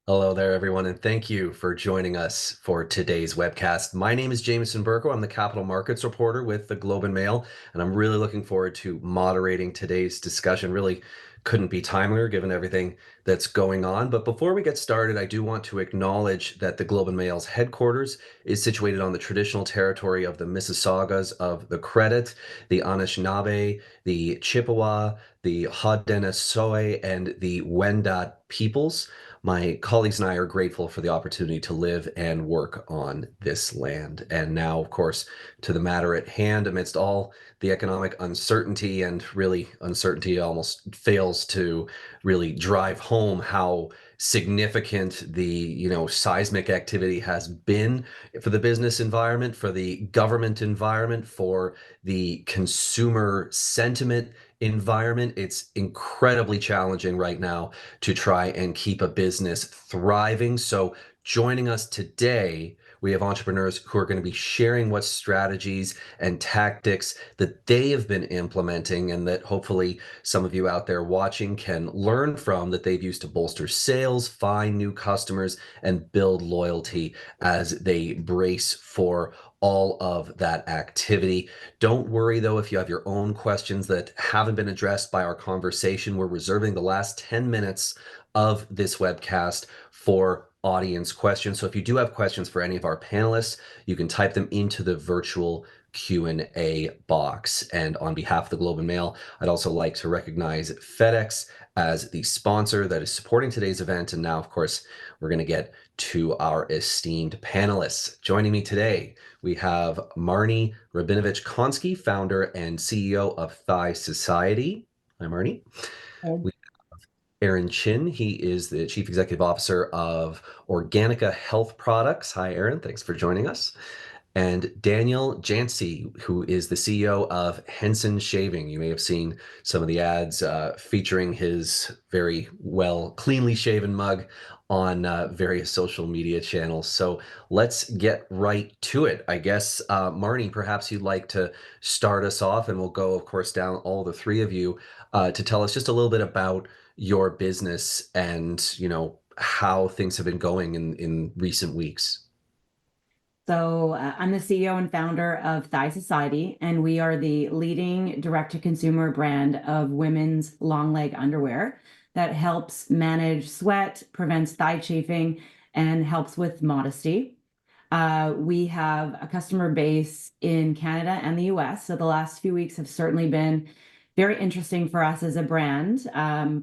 Hello there, everyone, and thank you for joining us for today's webcast. My name is Jameson Burko. I'm the capital markets reporter with the Globe and Mail, and I'm really looking forward to moderating today's discussion. Really couldn't be timelier given everything that's going on. But before we get started, I do want to acknowledge that the Globe and Mail's headquarters is situated on the traditional territory of the Mississaugas of the Credit, the Anishinaabe, the Chippewa, the Haudenosaunee, and the Wendat peoples. My colleagues and I are grateful for the opportunity to live and work on this land. And now, of course, to the matter at hand, amidst all the economic uncertainty, and really uncertainty almost fails to really drive home how significant the seismic activity has been for the business environment, for the government environment, for the consumer sentiment environment. It's incredibly challenging right now to try and keep a business thriving. So, joining us today, we have entrepreneurs who are going to be sharing what strategies and tactics that they have been implementing and that hopefully some of you out there watching can learn from, that they've used to bolster sales, find new customers, and build loyalty as they brace for all of that activity. Don't worry though, if you have your own questions that haven't been addressed by our conversation. We're reserving the last 10 minutes of this webcast for audience questions. So if you do have questions for any of our panelists, you can type them into the virtual Q&A box. And on behalf of the Globe and Mail, I'd also like to recognize FedEx as the sponsor that is supporting today's event. And now, of course, we're going to get to our esteemed panelists. Joining me today, we have Marnie Rabinovich-Konski, founder and CEO of Thigh Society. Hi, Marnie. Um, We Aaron Chin. He is the Chief Executive Officer of Organica Health Products. Hi, Aaron. Thanks for joining us. And Daniel Jancy, who is the CEO of Henson Shaving. You may have seen some of the ads featuring his very well, cleanly shaven mug on various social media channels. So let's get right to it. I guess, Marnie, perhaps you'd like to start us off, and we'll go, of course, down all the three of you to tell us just a little bit about your business and, how things have been going in recent weeks. I'm the CEO and founder of Thigh Society, and we are the leading direct-to-consumer brand of women's long leg underwear that helps manage sweat, prevents thigh chafing, and helps with modesty. We have a customer base in Canada and the US. So the last few weeks have certainly been very interesting for us as a brand.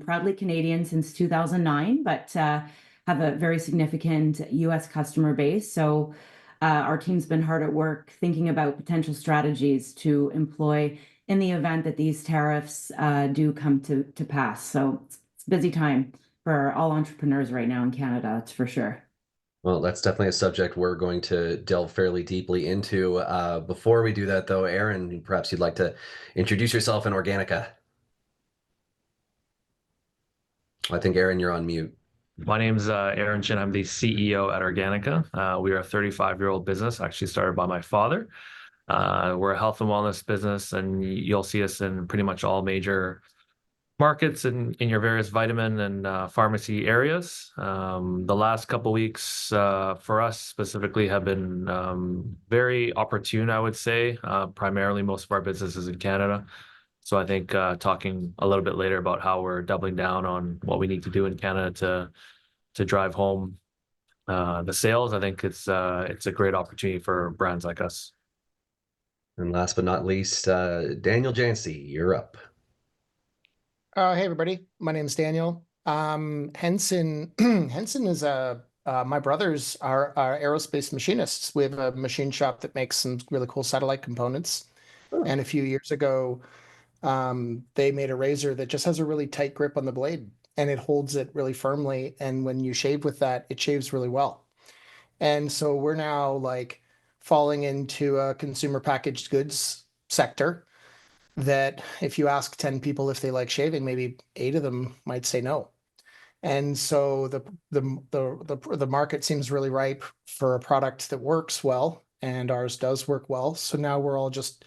Proudly Canadian since 2009, but have a very significant US customer base. So our team's been hard at work thinking about potential strategies to employ in the event that these tariffs do come to pass. So it's a busy time for all entrepreneurs right now in Canada, that's for sure. Well, that's definitely a subject we're going to delve fairly deeply into. Before we do that, though, Aaron, perhaps you'd like to introduce yourself in Organica. I think, Aaron, you're on mute. My name's Aaron Chin. I'm the CEO at Organica. We are a 35-year-old business, actually started by my father. We're a health and wellness business, and you'll see us in pretty much all major markets in your various vitamin and pharmacy areas. The last couple weeks for us specifically have been very opportune, I would say. Primarily, most of our business is in Canada. So I think talking a little bit later about how we're doubling down on what we need to do in Canada to drive home the sales. I think it's a great opportunity for brands like us. And last but not least, Daniel Jancy, you're up. Hey everybody, my name is Daniel. Henson Henson is my brothers are aerospace machinists. We have a machine shop that makes some really cool satellite components. Oh. And a few years ago, they made a razor that just has a really tight grip on the blade and it holds it really firmly. And when you shave with that, it shaves really well. And so we're now like falling into a consumer packaged goods sector that if you ask 10 people if they like shaving, maybe 8 of them might say no. And so the market seems really ripe for a product that works well, and ours does work well. So now we're all just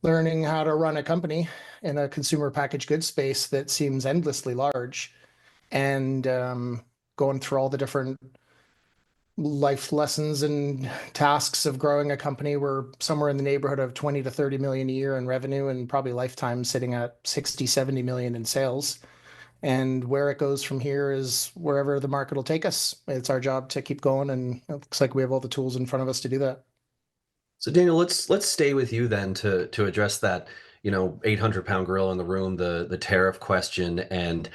learning how to run a company in a consumer packaged goods space that seems endlessly large. And going through all the different life lessons and tasks of growing a company. We're somewhere in the neighborhood of 20 to 30 million a year in revenue and probably lifetime sitting at 60, 70 million in sales. And where it goes from here is wherever the market will take us. It's our job to keep going, and it looks like we have all the tools in front of us to do that. So Daniel, let's stay with you then to address that, 800-pound gorilla in the room, the tariff question, and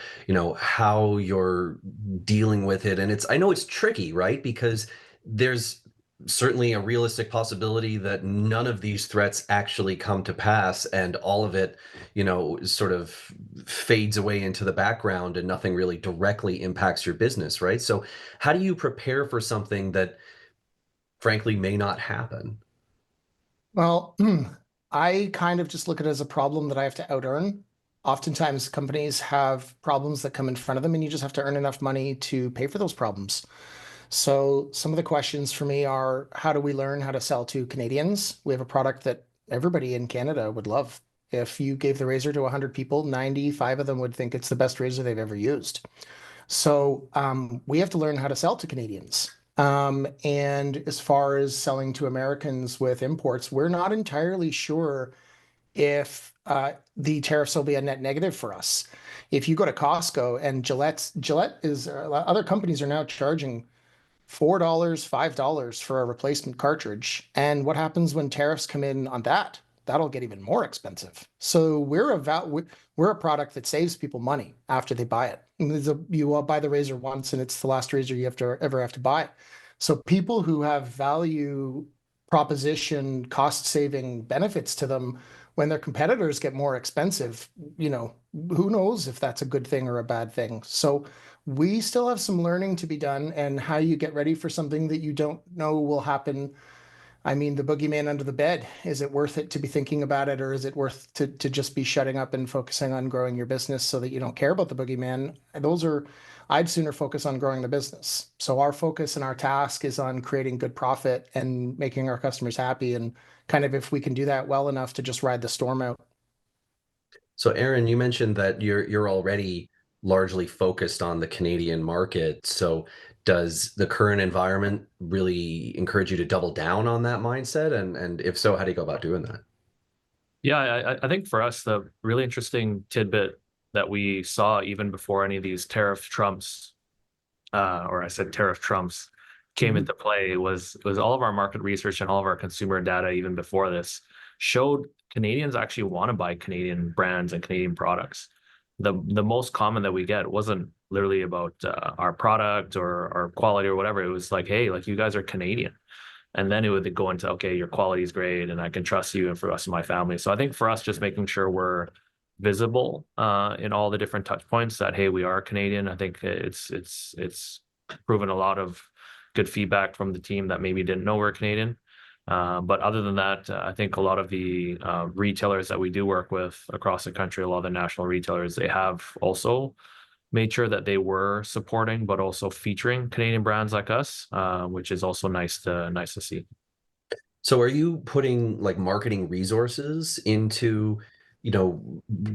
how you're dealing with it. And I know it's tricky, right? Because there's certainly a realistic possibility that none of these threats actually come to pass, and all of it, sort of fades away into the background, and nothing really directly impacts your business, right? So how do you prepare for something that frankly may not happen? Well, I kind of just look at it as a problem that I have to out earn. Oftentimes, companies have problems that come in front of them, and you just have to earn enough money to pay for those problems. So, some of the questions for me are, how do we learn how to sell to Canadians? We have a product that everybody in Canada would love. If you gave the razor to 100 people, 95 of them would think it's the best razor they've ever used. So we have to learn how to sell to Canadians. And as far as selling to Americans with imports, we're not entirely sure if the tariffs will be a net negative for us. If you go to Costco and Gillette is, other companies are now charging $4, $5 for a replacement cartridge. And what happens when tariffs come in on that? That'll get even more expensive. So we're a product that saves people money after they buy it. You buy the razor once, and it's the last razor you ever have to buy. So people who have value proposition, cost saving benefits to them, when their competitors get more expensive, who knows if that's a good thing or a bad thing. So we still have some learning to be done, and how you get ready for something that you don't know will happen. I mean, the boogeyman under the bed, is it worth it to be thinking about it, or is it worth to just be shutting up and focusing on growing your business so that you don't care about the boogeyman? I'd sooner focus on growing the business. So our focus and our task is on creating good profit and making our customers happy. And kind of, if we can do that well enough, to just ride the storm out. So Aaron, you mentioned that you're already largely focused on the Canadian market. So does the current environment really encourage you to double down on that mindset? And if so, how do you go about doing that? Yeah, I think for us, the really interesting tidbit that we saw even before any of these tariff trumps, or I said tariff trumps, came into play was all of our market research and all of our consumer data even before this showed Canadians actually want to buy Canadian brands and Canadian products. The most common that we get wasn't literally about our product or our quality or whatever. It was like, hey, like, you guys are Canadian. And then it would go into, okay, your quality is great and I can trust you and for the rest of my family. So I think for us, just making sure we're visible in all the different touch points that, hey, we are Canadian. I think it's proven a lot of good feedback from the team that maybe didn't know we're Canadian. But other than that, I think a lot of the retailers that we do work with across the country, a lot of the national retailers, they have also made sure that they were supporting, but also featuring Canadian brands like us, which is also nice to see. So are you putting like marketing resources into,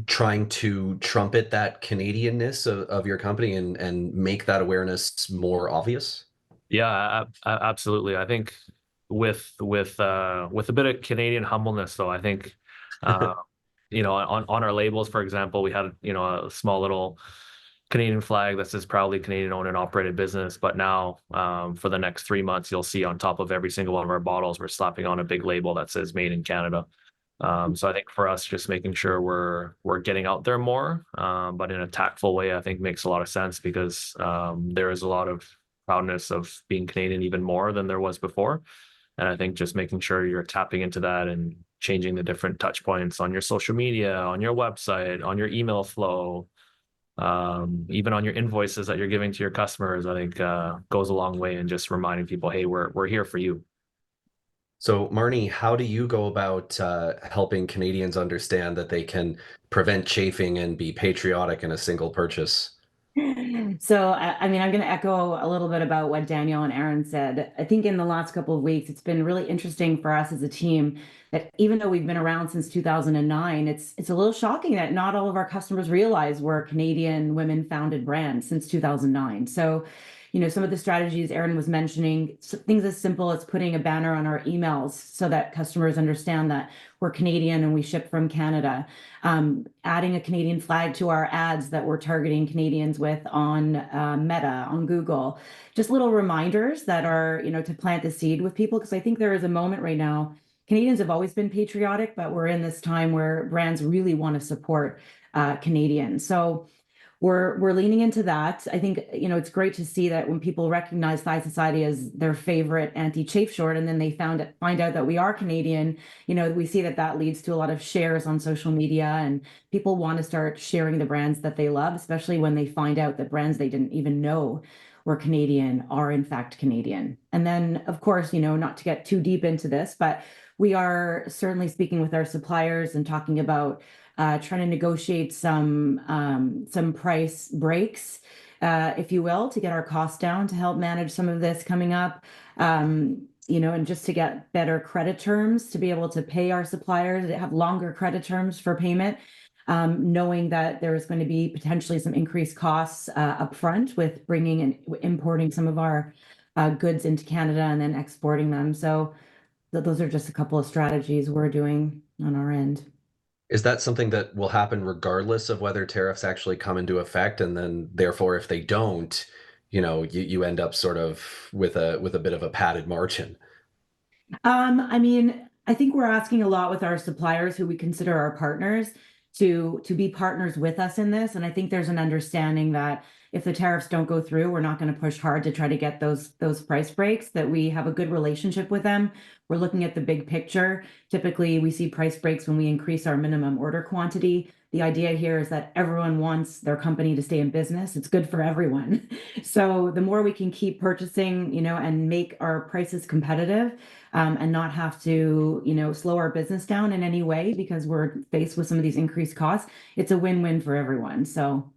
trying to trumpet that Canadianness of your company and make that awareness more obvious? Yeah, absolutely. I think with a bit of Canadian humbleness, though, I think on our labels, for example, we had a small little Canadian flag that says proudly Canadian owned and operated business. But now, for the next 3 months, you'll see on top of every single one of our bottles, we're slapping on a big label that says Made in Canada. So I think for us, just making sure we're getting out there more, but in a tactful way, I think makes a lot of sense, because there is a lot of proudness of being Canadian even more than there was before. And I think just making sure you're tapping into that and changing the different touch points on your social media, on your website, on your email flow, even on your invoices that you're giving to your customers, I think goes a long way in just reminding people, hey, we're here for you. So Marnie, how do you go about helping Canadians understand that they can prevent chafing and be patriotic in a single purchase? So, I mean, I'm going to echo a little bit about what Daniel and Aaron said. I think in the last couple of weeks, it's been really interesting for us as a team that even though we've been around since 2009, it's a little shocking that not all of our customers realize we're a Canadian women-founded brand since 2009. So some of the strategies Erin was mentioning, things as simple as putting a banner on our emails so that customers understand that we're Canadian and we ship from Canada. Adding a Canadian flag to our ads that we're targeting Canadians with on Meta, on Google. Just little reminders that are, to plant the seed with people, because I think there is a moment right now. Canadians have always been patriotic, but we're in this time where brands really want to support Canadians. So we're leaning into that. I think, it's great to see that when people recognize Thigh Society as their favorite anti-chafe short, and then they find out that we are Canadian, we see that leads to a lot of shares on social media, and people want to start sharing the brands that they love, especially when they find out that brands they didn't even know were Canadian are in fact Canadian. And then, of course, not to get too deep into this, but we are certainly speaking with our suppliers and talking about trying to negotiate some price breaks, if you will, to get our costs down to help manage some of this coming up. And just to get better credit terms to be able to pay our suppliers, to have longer credit terms for payment, knowing that there is going to be potentially some increased costs upfront with bringing and importing some of our goods into Canada and then exporting them. So those are just a couple of strategies we're doing on our end. Is that something that will happen regardless of whether tariffs actually come into effect? And then therefore, if they don't, you end up sort of with a bit of a padded margin. I mean, I think we're asking a lot with our suppliers, who we consider our partners, to be partners with us in this. And I think there's an understanding that if the tariffs don't go through, we're not going to push hard to try to get those price breaks, that we have a good relationship with them. We're looking at the big picture. Typically, we see price breaks when we increase our minimum order quantity. The idea here is that everyone wants their company to stay in business. It's good for everyone. So the more we can keep purchasing, and make our prices competitive, and not have to, slow our business down in any way because we're faced with some of these increased costs, it's a win-win for everyone. So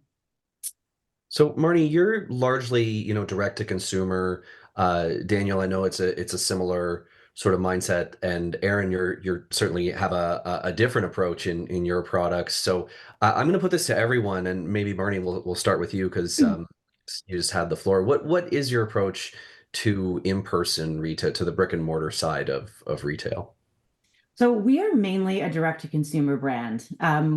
Marnie, you're largely, direct to consumer. Daniel, I know it's a similar sort of mindset, and Erin, you're certainly have a different approach in your products. So I'm going to put this to everyone, and maybe Marnie, we'll start with you because you just had the floor. What is your approach to in-person retail, to the brick and mortar side of retail? So we are mainly a direct-to-consumer brand.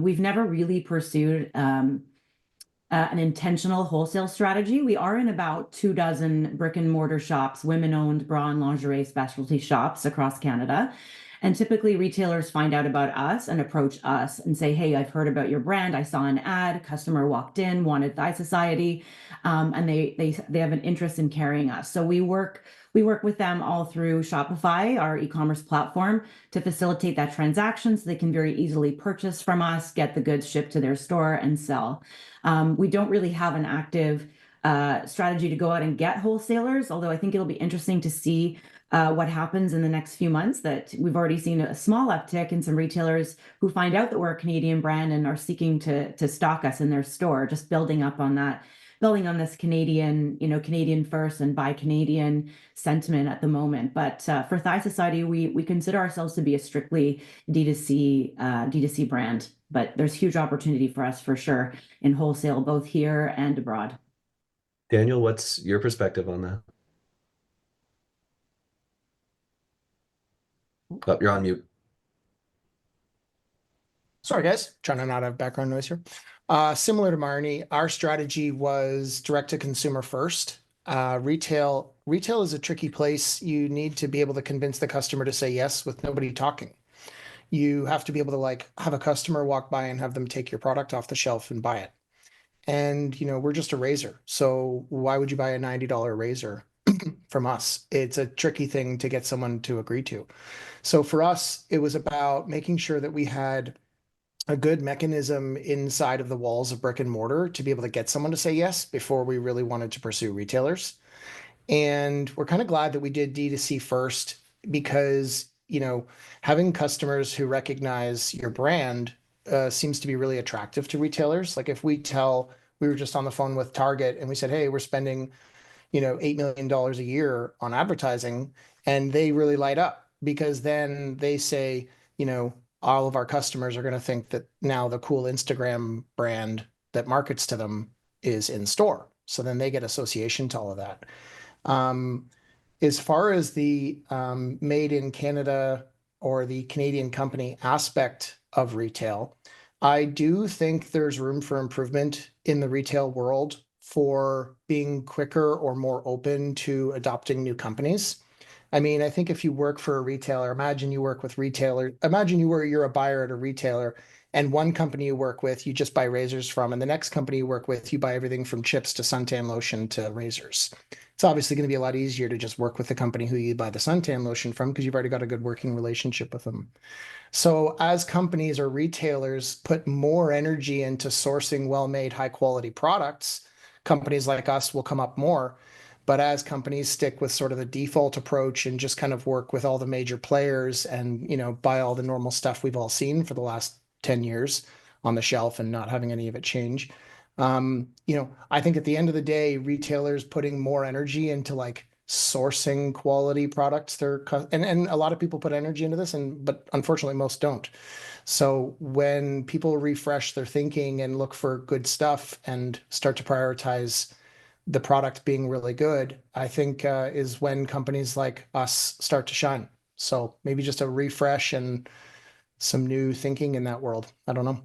We've never really pursued an intentional wholesale strategy. We are in about 24 brick and mortar shops, women-owned bra and lingerie specialty shops across Canada. And typically retailers find out about us and approach us and say, hey, I've heard about your brand. I saw an ad, customer walked in, wanted Thigh Society, and they have an interest in carrying us. So we work with them all through Shopify, our e-commerce platform, to facilitate that transaction so they can very easily purchase from us, get the goods shipped to their store, and sell. We don't really have an active strategy to go out and get wholesalers, although I think it'll be interesting to see what happens in the next few months. That we've already seen a small uptick in some retailers who find out that we're a Canadian brand and are seeking to stock us in their store, just building on this Canadian, Canadian first and buy Canadian sentiment at the moment. But for Thigh Society, we consider ourselves to be a strictly D2C brand. But there's huge opportunity for us for sure in wholesale, both here and abroad. Daniel, what's your perspective on that? Oh, you're on mute. Sorry, guys. Trying to not have background noise here. Similar to Marnie, our strategy was direct to consumer first. Retail is a tricky place. You need to be able to convince the customer to say yes with nobody talking. You have to be able to have a customer walk by and have them take your product off the shelf and buy it. And, we're just a razor. So why would you buy a $90 razor from us? It's a tricky thing to get someone to agree to. So for us, it was about making sure that we had a good mechanism inside of the walls of brick and mortar to be able to get someone to say yes before we really wanted to pursue retailers. And we're kind of glad that we did D2C first because, having customers who recognize your brand seems to be really attractive to retailers. Like if we were just on the phone with Target and we said, hey, we're spending, $8 million a year on advertising, and they really light up because then they say, all of our customers are going to think that now the cool Instagram brand that markets to them is in store. So then they get association to all of that. As far as the made in Canada or the Canadian company aspect of retail, I do think there's room for improvement in the retail world for being quicker or more open to adopting new companies. I mean, I think if you work for a retailer, imagine you work with retailer, imagine you're a buyer at a retailer, and one company you work with, you just buy razors from, and the next company you work with, you buy everything from chips to suntan lotion to razors. It's obviously going to be a lot easier to just work with the company who you buy the suntan lotion from because you've already got a good working relationship with them. So as companies or retailers put more energy into sourcing well-made, high-quality products, companies like us will come up more. But as companies stick with sort of the default approach and just kind of work with all the major players and, buy all the normal stuff we've all seen for the last 10 years on the shelf and not having any of it change. I think at the end of the day, retailers putting more energy into like sourcing quality products, and a lot of people put energy into this, but unfortunately most don't. So when people refresh their thinking and look for good stuff and start to prioritize the product being really good, I think is when companies like us start to shine. So maybe just a refresh and some new thinking in that world. I don't know.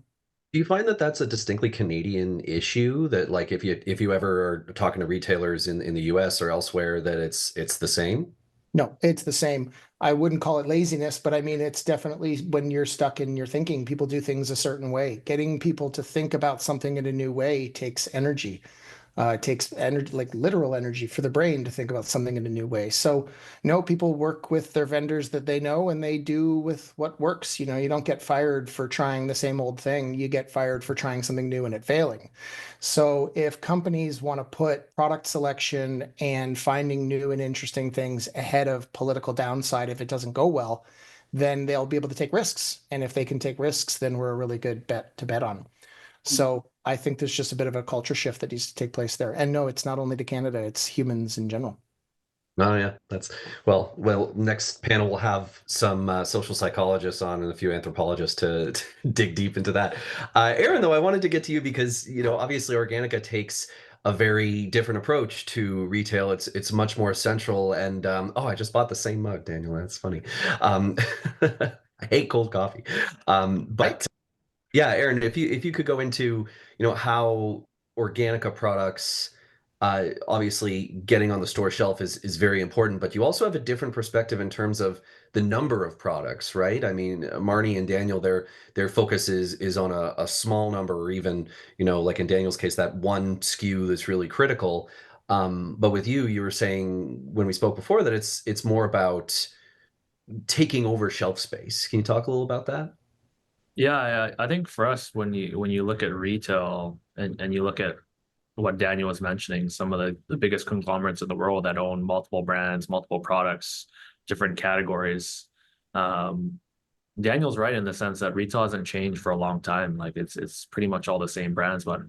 Do you find that that's a distinctly Canadian issue that like if you ever are talking to retailers in the US or elsewhere that it's the same? No, it's the same. I wouldn't call it laziness, but I mean, it's definitely when you're stuck in your thinking, people do things a certain way. Getting people to think about something in a new way takes energy. It takes energy, like literal energy for the brain to think about something in a new way. So, no, people work with their vendors that they know and they do with what works. You don't get fired for trying the same old thing. You get fired for trying something new and it failing. So, if companies want to put product selection and finding new and interesting things ahead of political downside, if it doesn't go well, then they'll be able to take risks. And if they can take risks, then we're a really good bet to bet on. So I think there's just a bit of a culture shift that needs to take place there. And no, it's not only to Canada, it's humans in general. Oh yeah, that's well. Next panel we'll have some social psychologists on and a few anthropologists to dig deep into that. Aaron, though, I wanted to get to you because obviously Organica takes a very different approach to retail. It's much more central. And oh, I just bought the same mug, Daniel. That's funny. Um, I hate cold coffee, Right? but yeah, Aaron, if you could go into, how Organica products, obviously getting on the store shelf is very important, but you also have a different perspective in terms of the number of products, right? I mean, Marnie and Daniel, their focus is on a small number, or even, like in Daniel's case, that one SKU that's really critical. But with you were saying when we spoke before that it's more about taking over shelf space. Can you talk a little about that? Yeah, I think for us, when you look at retail and you look at what Daniel was mentioning, some of the biggest conglomerates in the world that own multiple brands, multiple products, different categories. Um, Daniel's right in the sense that retail hasn't changed for a long time. Like it's pretty much all the same brands, but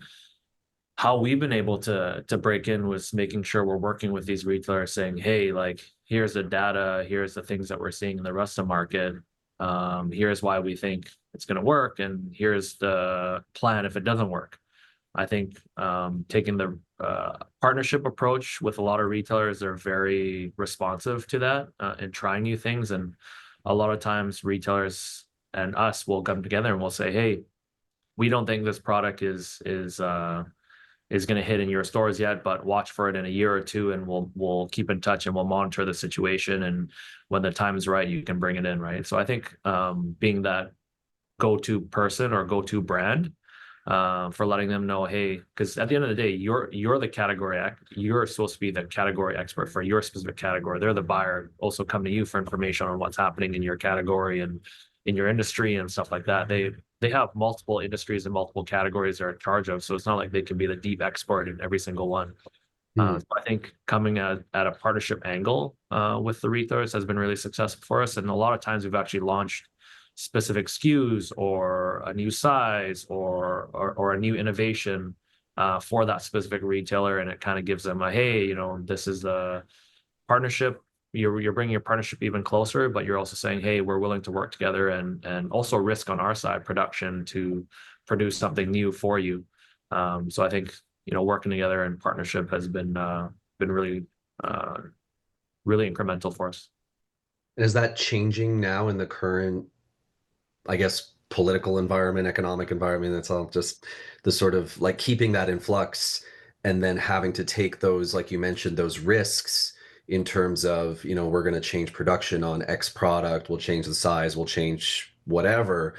how we've been able to break in was making sure we're working with these retailers saying, hey, like here's the data, here's the things that we're seeing in the rest of the market. Here's why we think it's going to work, and here's the plan if it doesn't work. I think taking the partnership approach with a lot of retailers, they're very responsive to that and trying new things. And a lot of times retailers and us will come together and we'll say, hey, we don't think this product is going to hit in your stores yet, but watch for it in a year or two, and we'll keep in touch and we'll monitor the situation. And when the time is right, you can bring it in, right? So I think being that go-to person or go-to brand for letting them know, hey, because at the end of the day, you're the you're supposed to be the category expert for your specific category. They're the buyer, also come to you for information on what's happening in your category and in your industry and stuff like that. They have multiple industries and multiple categories they're in charge of, so it's not like they can be the deep expert in every single one. Hmm. So I think coming at a partnership angle with the retailers has been really successful for us, and a lot of times we've actually launched specific SKUs or a new size or a new innovation for that specific retailer, and it kind of gives them a hey, this is the partnership. You're bringing your partnership even closer, but you're also saying, hey, we're willing to work together and also risk on our side production to produce something new for you. So I think working together in partnership has been really really incremental for us. Is that changing now in the current, I guess, political environment, economic environment? That's all just the sort of like keeping that in flux and then having to take those, like you mentioned, those risks in terms of, we're going to change production on X product, we'll change the size, we'll change whatever.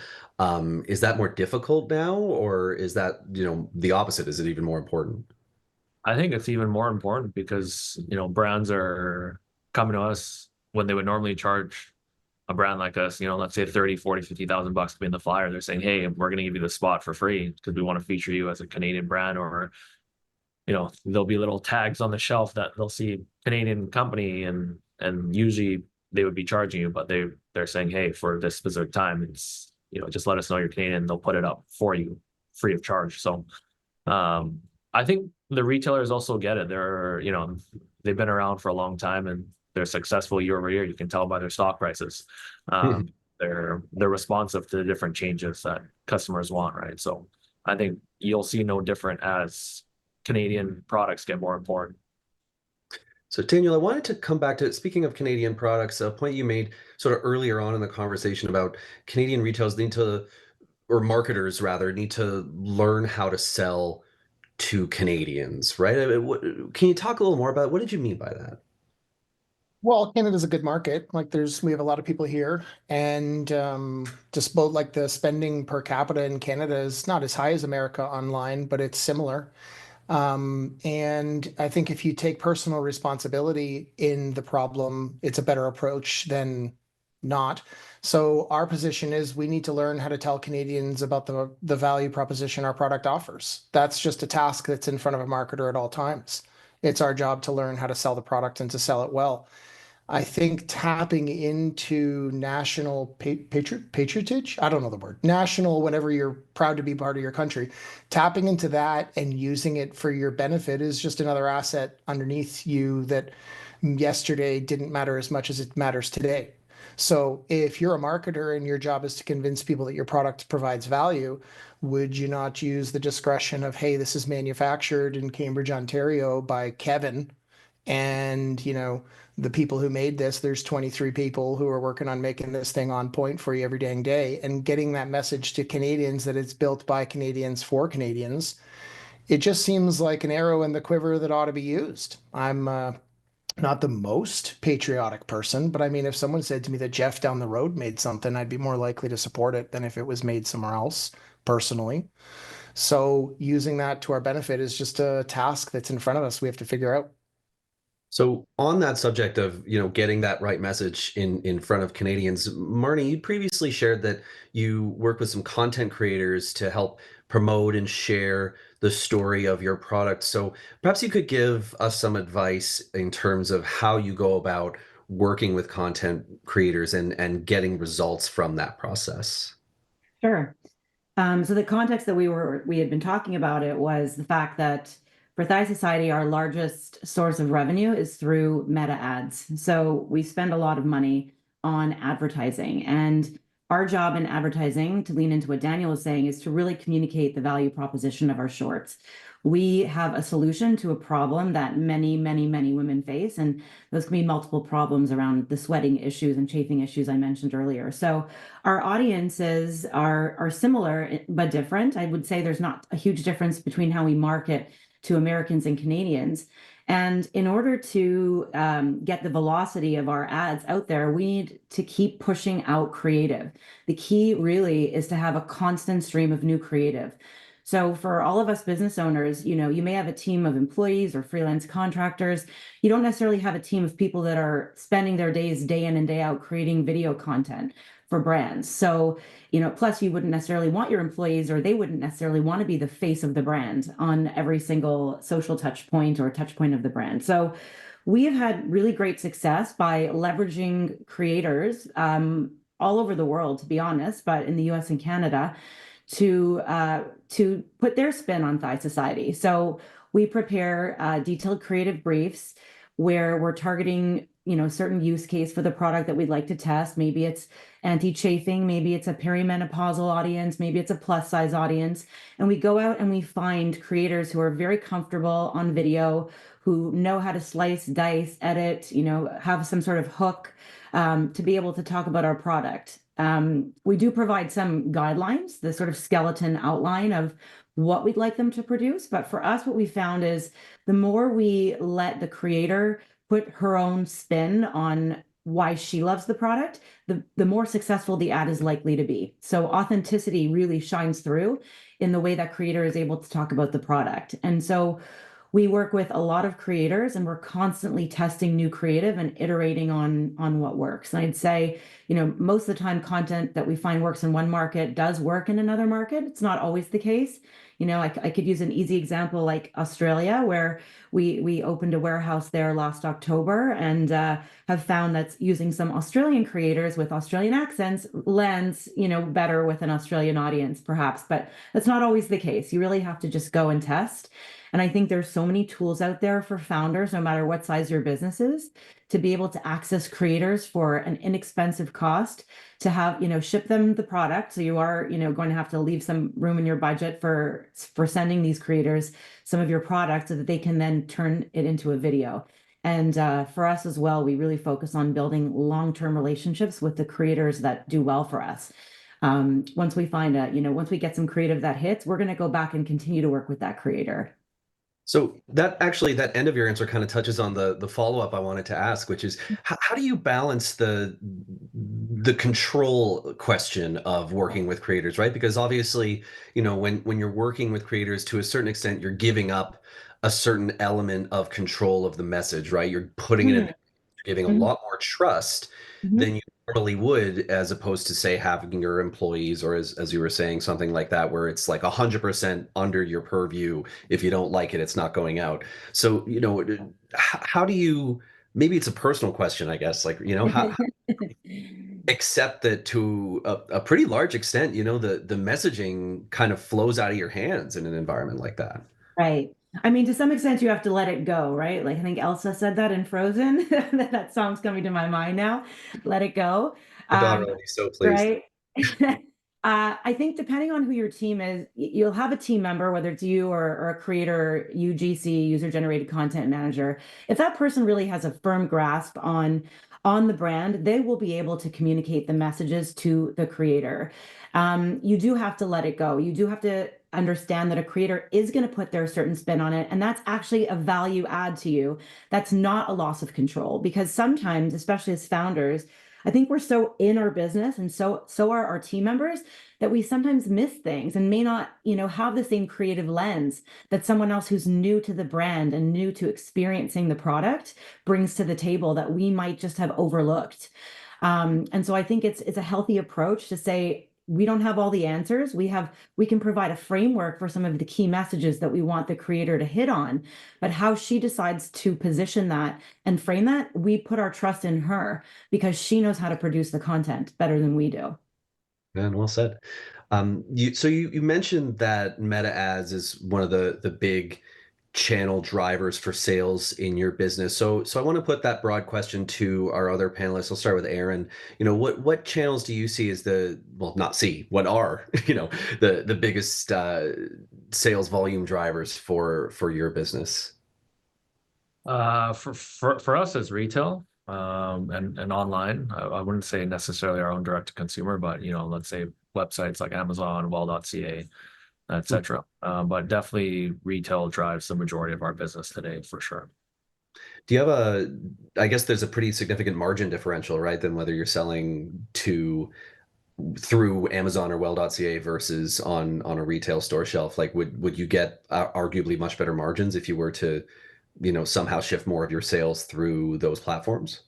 Is that more difficult now, or is that, the opposite? Is it even more important? I think it's even more important because, brands are coming to us when they would normally charge a brand like us, let's say 30, 40, 50,000 bucks to be in the flyer. They're saying, hey, we're going to give you the spot for free because we want to feature you as a Canadian brand. Or, there'll be little tags on the shelf that they'll see Canadian company, and usually they would be charging you, but they're saying, hey, for this specific time, it's, just let us know you're Canadian. They'll put it up for you free of charge. So I think the retailers also get it. They've been around for a long time and they're successful year over year. You can tell by their stock prices. They're responsive to the different changes that customers want, right? So I think you'll see no different as Canadian products get more important. So Daniel, I wanted to come back to, speaking of Canadian products, a point you made sort of earlier on in the conversation about Canadian retailers need to, or marketers rather, need to learn how to sell to Canadians, right? Can you talk a little more about what did you mean by that? Well, Canada's a good market. Like we have a lot of people here, and just both like the spending per capita in Canada is not as high as America online, but it's similar. And I think if you take personal responsibility in the problem, it's a better approach than not. So our position is we need to learn how to tell Canadians about the value proposition our product offers. That's just a task that's in front of a marketer at all times. It's our job to learn how to sell the product and to sell it well. I think tapping into national patriotage, I don't know the word, national, whenever you're proud to be part of your country, tapping into that and using it for your benefit is just another asset underneath you that yesterday didn't matter as much as it matters today. So if you're a marketer and your job is to convince people that your product provides value, would you not use the discretion of, hey, this is manufactured in Cambridge, Ontario by Kevin, and the people who made this, there's 23 people who are working on making this thing on point for you every dang day, and getting that message to Canadians that it's built by Canadians for Canadians. It just seems like an arrow in the quiver that ought to be used. I'm not the most patriotic person, but I mean, if someone said to me that Jeff down the road made something, I'd be more likely to support it than if it was made somewhere else, personally. So using that to our benefit is just a task that's in front of us we have to figure out. So on that subject of, getting that right message in front of Canadians, Marnie, you previously shared that you work with some content creators to help promote and share the story of your product. So perhaps you could give us some advice in terms of how you go about working with content creators and getting results from that process. Sure. So the context that we had been talking about it was the fact that for Thigh Society, our largest source of revenue is through meta ads. So we spend a lot of money on advertising, and our job in advertising, to lean into what Daniel was saying, is to really communicate the value proposition of our shorts. We have a solution to a problem that many, many, many women face, and those can be multiple problems around the sweating issues and chafing issues I mentioned earlier. So our audiences are similar but different. I would say there's not a huge difference between how we market to Americans and Canadians. And in order to get the velocity of our ads out there, we need to keep pushing out creative. The key really is to have a constant stream of new creative. So for all of us business owners, you may have a team of employees or freelance contractors. You don't necessarily have a team of people that are spending their days day in and day out creating video content for brands. So, plus you wouldn't necessarily want your employees, or they wouldn't necessarily want to be the face of the brand on every single social touch point or touch point of the brand. So we have had really great success by leveraging creators all over the world, to be honest, but in the US and Canada, to put their spin on Thigh Society. So we prepare detailed creative briefs where we're targeting certain use case for the product that we'd like to test. Maybe it's anti-chafing, maybe it's a perimenopausal audience, maybe it's a plus size audience. And we go out and we find creators who are very comfortable on video, who know how to slice, dice, edit, have some sort of hook to be able to talk about our product. We do provide some guidelines, the sort of skeleton outline of what we'd like them to produce. But for us, what we found is the more we let the creator put her own spin on why she loves the product, the more successful the ad is likely to be. So authenticity really shines through in the way that creator is able to talk about the product. And so we work with a lot of creators, and we're constantly testing new creative and iterating on what works. And I'd say, most of the time content that we find works in one market does work in another market. It's not always the case. I could use an easy example like Australia, where we opened a warehouse there last October, and have found that using some Australian creators with Australian accents lends, better with an Australian audience, perhaps. But that's not always the case. You really have to just go and test. And I think there's so many tools out there for founders, no matter what size your business is, to be able to access creators for an inexpensive cost, to have, ship them the product. So you are, going to have to leave some room in your budget for sending these creators some of your product so that they can then turn it into a video. And for us as well, we really focus on building long-term relationships with the creators that do well for us. Once we find once we get some creative that hits, we're going to go back and continue to work with that creator. So that end of your answer kind of touches on the follow-up I wanted to ask, which is how do you balance the control question of working with creators, right? Because obviously, when you're working with creators, to a certain extent, you're giving up a certain element of control of the message, right? You're putting it in, you're giving a lot more trust than you normally would, as opposed to, say, having your employees, or as you were saying, something like that, where it's like 100% under your purview. If you don't like it, it's not going out. So, how do you, maybe it's a personal question, I guess, like, how accept that to a pretty large extent, the messaging kind of flows out of your hands in an environment like that? Right. I mean, to some extent, you have to let it go, right? Like I think Elsa said that in Frozen. That song's coming to my mind now. Let it go. My daughter will be so pleased. Right. I think depending on who your team is, you'll have a team member, whether it's you or a creator, UGC, user generated content manager. If that person really has a firm grasp on the brand, they will be able to communicate the messages to the creator. You do have to let it go. You do have to understand that a creator is going to put their certain spin on it, and that's actually a value add to you. That's not a loss of control, because sometimes, especially as founders, I think we're so in our business, and so are our team members, that we sometimes miss things and may not, have the same creative lens that someone else who's new to the brand and new to experiencing the product brings to the table that we might just have overlooked. And so I think it's a healthy approach to say, we don't have all the answers. We can provide a framework for some of the key messages that we want the creator to hit on, but how she decides to position that and frame that, we put our trust in her, because she knows how to produce the content better than we do. Man, well said. You mentioned that meta ads is one of the big channel drivers for sales in your business. So I want to put that broad question to our other panelists. I'll start with Aaron. What channels do you see as what are, the biggest sales volume drivers for your business? For us as retail, and online, I wouldn't say necessarily our own direct to consumer, but let's say websites like Amazon, well.ca, etc. But definitely retail drives the majority of our business today, for sure. Do you have I guess there's a pretty significant margin differential, right? Than whether you're selling through Amazon or well.ca versus on a retail store shelf. Like, would you get arguably much better margins if you were to, somehow shift more of your sales through those platforms?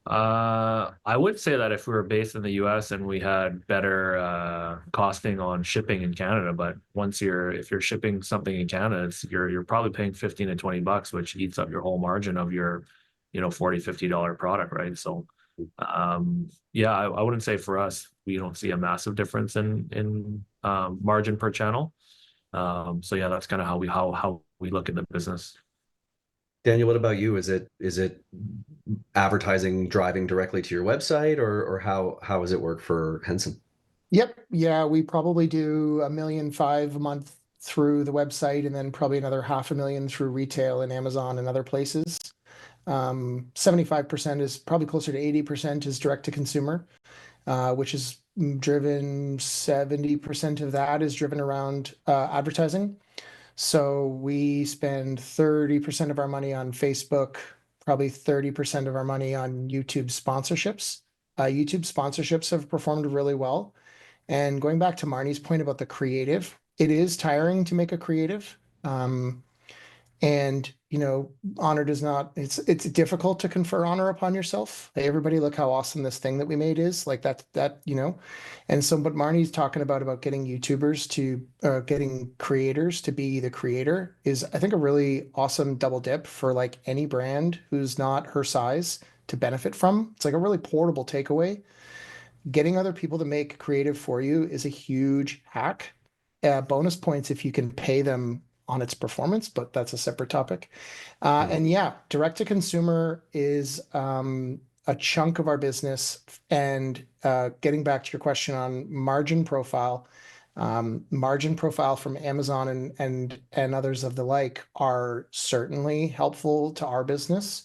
I would say that if we were based in the US and we had better costing on shipping in Canada, but if you're shipping something in Canada, you're probably paying 15 to 20 bucks, which eats up your whole margin of your, $40, $50 product, right? So yeah, I wouldn't say for us, we don't see a massive difference in margin per channel. So yeah, that's kind of how we look at the business. Daniel, what about you? Is it advertising driving directly to your website, or how does it work for Henson? Yep. Yeah, we probably do 1.5 million a month through the website, and then probably another 500,000 through retail and Amazon and other places. 75% is probably closer to 80% is direct to consumer, which is driven 70% of that is driven around advertising. So we spend 30% of our money on Facebook, probably 30% of our money on YouTube sponsorships. YouTube sponsorships have performed really well. And going back to Marnie's point about the creative, it is tiring to make a creative. And honor does not, it's difficult to confer honor upon yourself. Hey, everybody, look how awesome this thing that we made is. Like that. And so what Marnie's talking about getting YouTubers to getting creators to be the creator is, I think, a really awesome double dip for like any brand who's not her size to benefit from. It's like a really portable takeaway. Getting other people to make creative for you is a huge hack. Bonus points if you can pay them on its performance, but that's a separate topic. And yeah, direct to consumer is a chunk of our business. And getting back to your question on margin profile from Amazon and others of the like are certainly helpful to our business.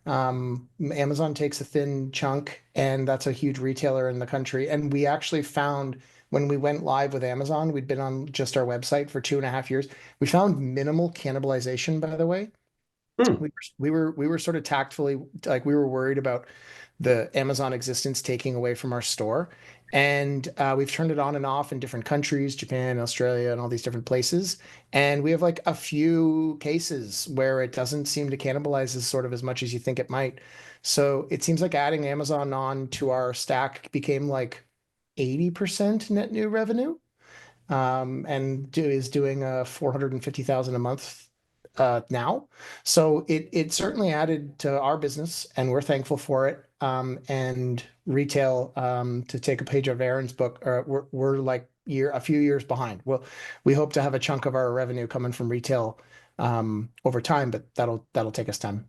Amazon takes a thin chunk, and that's a huge retailer in the country. And we actually found when we went live with Amazon, we'd been on just our website for 2.5 years. We found minimal cannibalization, by the way. Hmm. We were sort of tactfully, like, we were worried about the Amazon existence taking away from our store. And we've turned it on and off in different countries, Japan, Australia, and all these different places. And we have like a few cases where it doesn't seem to cannibalize as much as you think it might. So it seems like adding Amazon on to our stack became like 80% net new revenue, and is doing 450,000 a month now. So it certainly added to our business, and we're thankful for it. And retail, to take a page out of Aaron's book, we're like a few years behind. Well, we hope to have a chunk of our revenue coming from retail over time, but that'll take us time.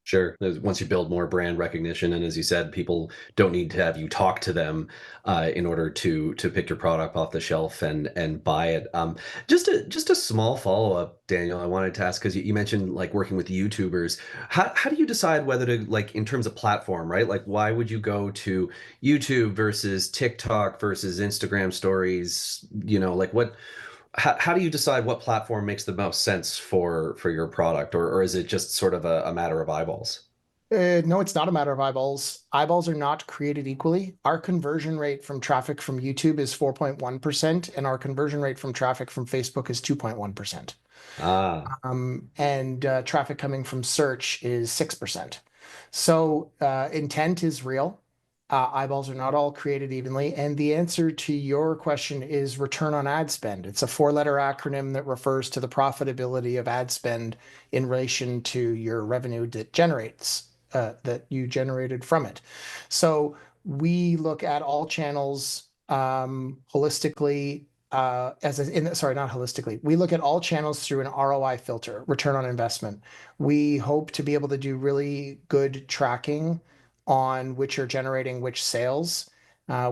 Sure. Once you build more brand recognition, and as you said, people don't need to have you talk to them in order to pick your product off the shelf and buy it. Just a small follow up, Daniel. I wanted to ask because you mentioned like working with YouTubers. How do you decide whether to, like, in terms of platform, right? Like, why would you go to YouTube versus TikTok versus Instagram stories? Like what? How do you decide what platform makes the most sense for your product, or is it just sort of a matter of eyeballs? No, it's not a matter of eyeballs. Eyeballs are not created equally. Our conversion rate from traffic from YouTube is 4.1%, and our conversion rate from traffic from Facebook is 2.1%. Ah, And traffic coming from search is 6%. So intent is real. Eyeballs are not all created evenly. And the answer to your question is return on ad spend. It's a four-letter acronym that refers to the profitability of ad spend in relation to your revenue that you generated from it. So we look at all channels holistically, sorry, not holistically. We look at all channels through an ROI filter, return on investment. We hope to be able to do really good tracking on which are generating which sales.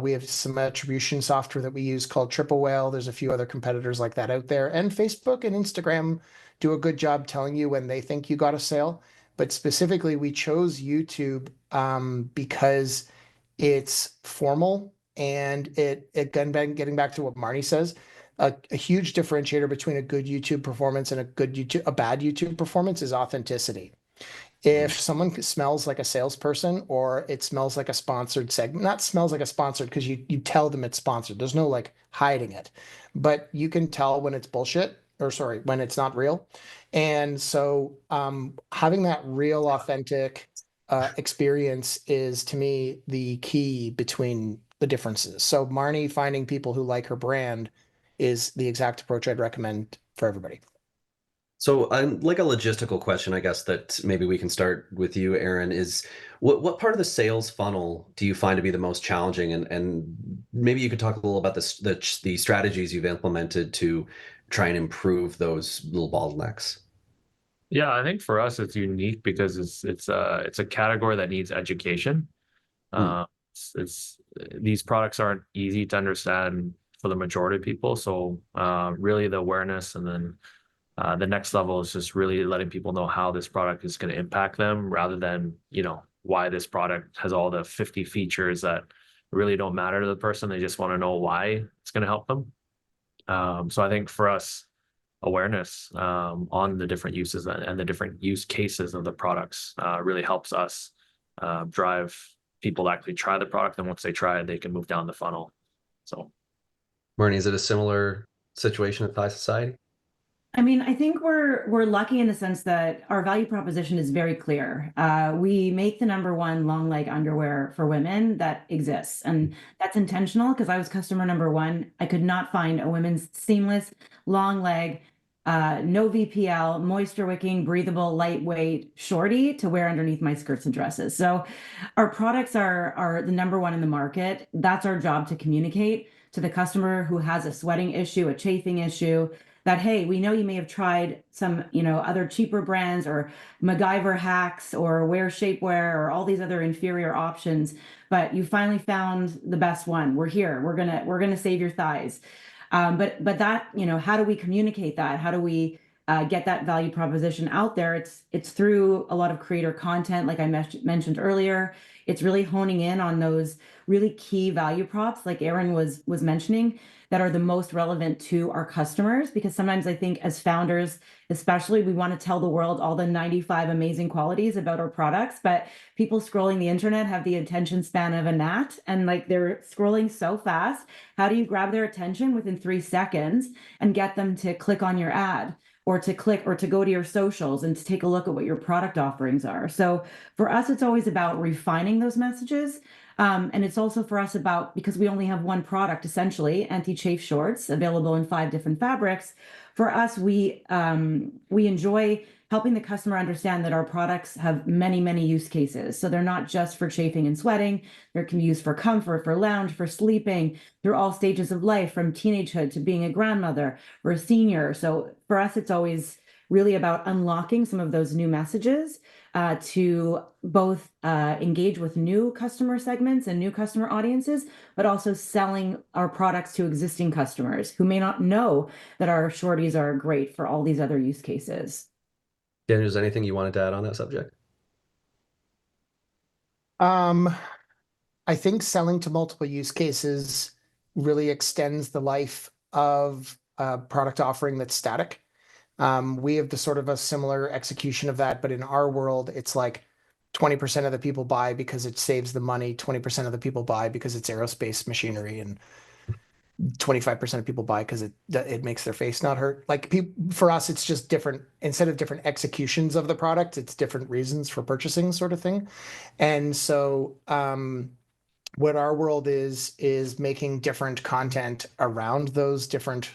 We have some attribution software that we use called Triple Whale. There's a few other competitors like that out there. And Facebook and Instagram do a good job telling you when they think you got a sale. But specifically, we chose YouTube because it's formal, and getting back to what Marnie says, a huge differentiator between a good YouTube performance and a bad YouTube performance is authenticity. If someone smells like a salesperson, or it smells like a sponsored segment, not smells like a sponsored because you tell them it's sponsored. There's no like hiding it, but you can tell when it's bullshit, or sorry, when it's not real. And so having that real, authentic experience is, to me, the key between the differences. So Marnie finding people who like her brand is the exact approach I'd recommend for everybody. so like a logistical question, I guess that maybe we can start with you, Aaron, is what part of the sales funnel do you find to be the most challenging, and maybe you could talk a little about the strategies you've implemented to try and improve those little bottlenecks. Yeah, I think for us it's unique because it's a category that needs education. Hmm. It's these products aren't easy to understand for the majority of people. So really the awareness, and then the next level is just really letting people know how this product is going to impact them, rather than, why this product has all the 50 features that really don't matter to the person. They just want to know why it's going to help them. So I think for us, awareness on the different uses and the different use cases of the products really helps us drive people to actually try the product. And once they try it, they can move down the funnel. So, Marnie, is it a similar situation at Thigh Society? I mean, I think we're lucky in the sense that our value proposition is very clear. We make the number one long leg underwear for women that exists, and that's intentional because I was customer number one. I could not find a women's seamless long leg, no VPL, moisture wicking, breathable, lightweight shorty to wear underneath my skirts and dresses. So our products are the number one in the market. That's our job to communicate to the customer who has a sweating issue, a chafing issue, that, hey, we know you may have tried some, other cheaper brands or MacGyver hacks or Wear Shapewear or all these other inferior options, but you finally found the best one. We're here. We're gonna save your thighs. But that, how do we communicate that? How do we get that value proposition out there? It's through a lot of creator content, like I mentioned earlier. It's really honing in on those really key value props, like Aaron was mentioning, that are the most relevant to our customers. Because sometimes I think as founders, especially, we want to tell the world all the 95 amazing qualities about our products, but people scrolling the internet have the attention span of a gnat, and like they're scrolling so fast. How do you grab their attention within 3 seconds and get them to click on your ad, or to click or to go to your socials and to take a look at what your product offerings are? So for us, it's always about refining those messages. And it's also for us about, because we only have one product, essentially, anti-chafe shorts, available in 5 different fabrics. For us, we enjoy helping the customer understand that our products have many, many use cases. So they're not just for chafing and sweating. They can be used for comfort, for lounge, for sleeping, through all stages of life, from teenagehood to being a grandmother or a senior. So for us, it's always really about unlocking some of those new messages to both engage with new customer segments and new customer audiences, but also selling our products to existing customers who may not know that our shorties are great for all these other use cases. Daniel, is there anything you wanted to add on that subject? Um, I think selling to multiple use cases really extends the life of a product offering that's static. We have the sort of a similar execution of that, but in our world, it's like 20% of the people buy because it saves the money, 20% of the people buy because it's aerospace machinery, and 25% of people buy because it makes their face not hurt. Like, for us, it's just different. Instead of different executions of the product, it's different reasons for purchasing, sort of thing. And so what our world is making different content around those different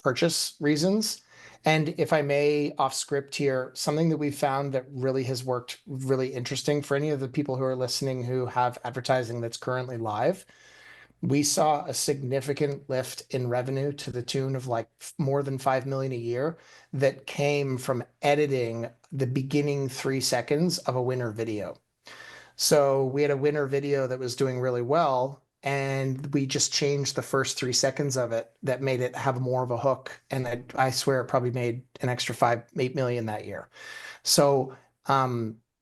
purchase reasons. And if I may, off script here, something that we found that really has worked really interesting for any of the people who are listening who have advertising that's currently live, we saw a significant lift in revenue to the tune of like more than 5 million a year that came from editing the beginning 3 seconds of a winner video. So we had a winner video that was doing really well, and we just changed the first 3 seconds of it that made it have more of a hook. And I swear it probably made an extra 8 million that year. So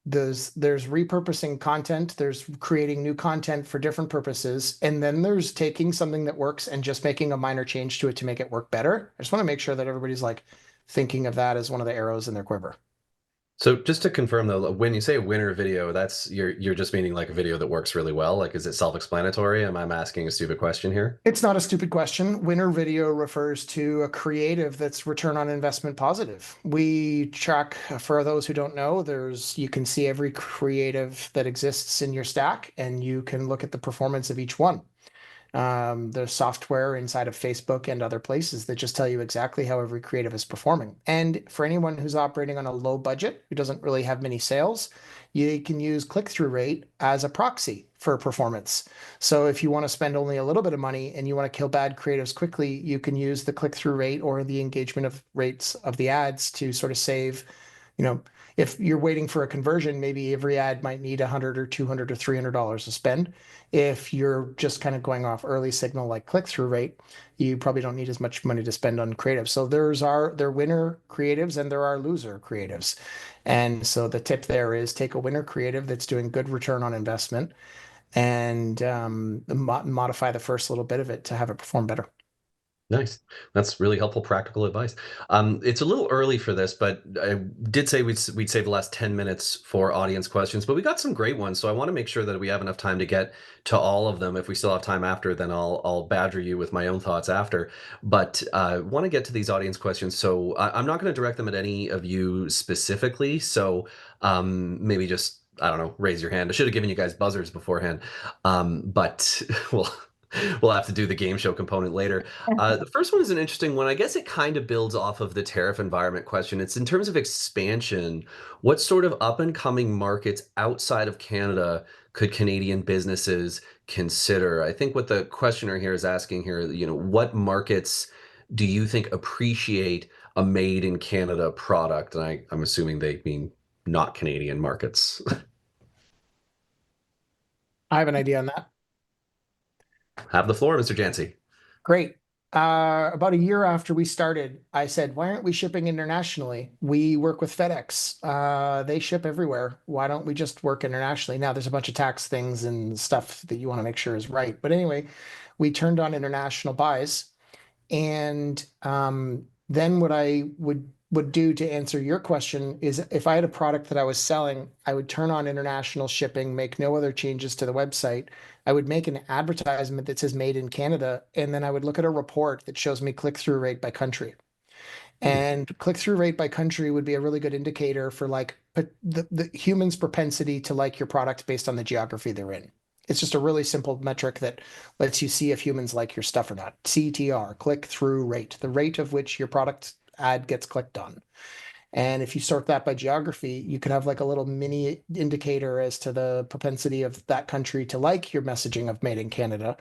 there's repurposing content, there's creating new content for different purposes, and then there's taking something that works and just making a minor change to it to make it work better. I just want to make sure that everybody's like thinking of that as one of the arrows in their quiver. So just to confirm though, when you say winner video, that's you're just meaning like a video that works really well. Like, is it self-explanatory? Am I asking a stupid question here? It's not a stupid question. Winner video refers to a creative that's return on investment positive. We track, for those who don't know, you can see every creative that exists in your stack, and you can look at the performance of each one. There's software inside of Facebook and other places that just tell you exactly how every creative is performing. And for anyone who's operating on a low budget, who doesn't really have many sales, you can use click-through rate as a proxy for performance. So if you want to spend only a little bit of money and you want to kill bad creatives quickly, you can use the click-through rate or the engagement of rates of the ads to sort of save You know, if you're waiting for a conversion, maybe every ad might need 100 or 200 or $300 to spend. If you're just kind of going off early signal like click-through rate, you probably don't need as much money to spend on creative. So there are winner creatives and there are loser creatives. And so the tip there is take a winner creative that's doing good return on investment and modify the first little bit of it to have it perform better. Nice. That's really helpful practical advice. It's a little early for this, but I did say we'd save the last 10 minutes for audience questions, but we got some great ones. So I want to make sure that we have enough time to get to all of them. If we still have time after, then I'll badger you with my own thoughts after. But I want to get to these audience questions. So I'm not going to direct them at any of you specifically. So maybe just, I don't know, raise your hand. I should have given you guys buzzers beforehand. But we'll have to do the game show component later. The first one is an interesting one. I guess it kind of builds off of the tariff environment question. It's in terms of expansion, what sort of up and coming markets outside of Canada could Canadian businesses consider? I think what the questioner here is asking here, what markets do you think appreciate a made in Canada product? And I'm assuming they mean not Canadian markets. I have an idea on that. Have the floor, Mr. Jancy. Great. About a year after we started, I said, why aren't we shipping internationally? We work with FedEx. They ship everywhere. Why don't we just work internationally? Now, there's a bunch of tax things and stuff that you want to make sure is right. But anyway, we turned on international buys. And then what I would do to answer your question is if I had a product that I was selling, I would turn on international shipping, make no other changes to the website. I would make an advertisement that says made in Canada, and then I would look at a report that shows me click-through rate by country. And click-through rate by country would be a really good indicator for like the human's propensity to like your product based on the geography they're in. It's just a really simple metric that lets you see if humans like your stuff or not. CTR, click-through rate, the rate of which your product ad gets clicked on. And if you sort that by geography, you could have like a little mini indicator as to the propensity of that country to like your messaging of made in Canada.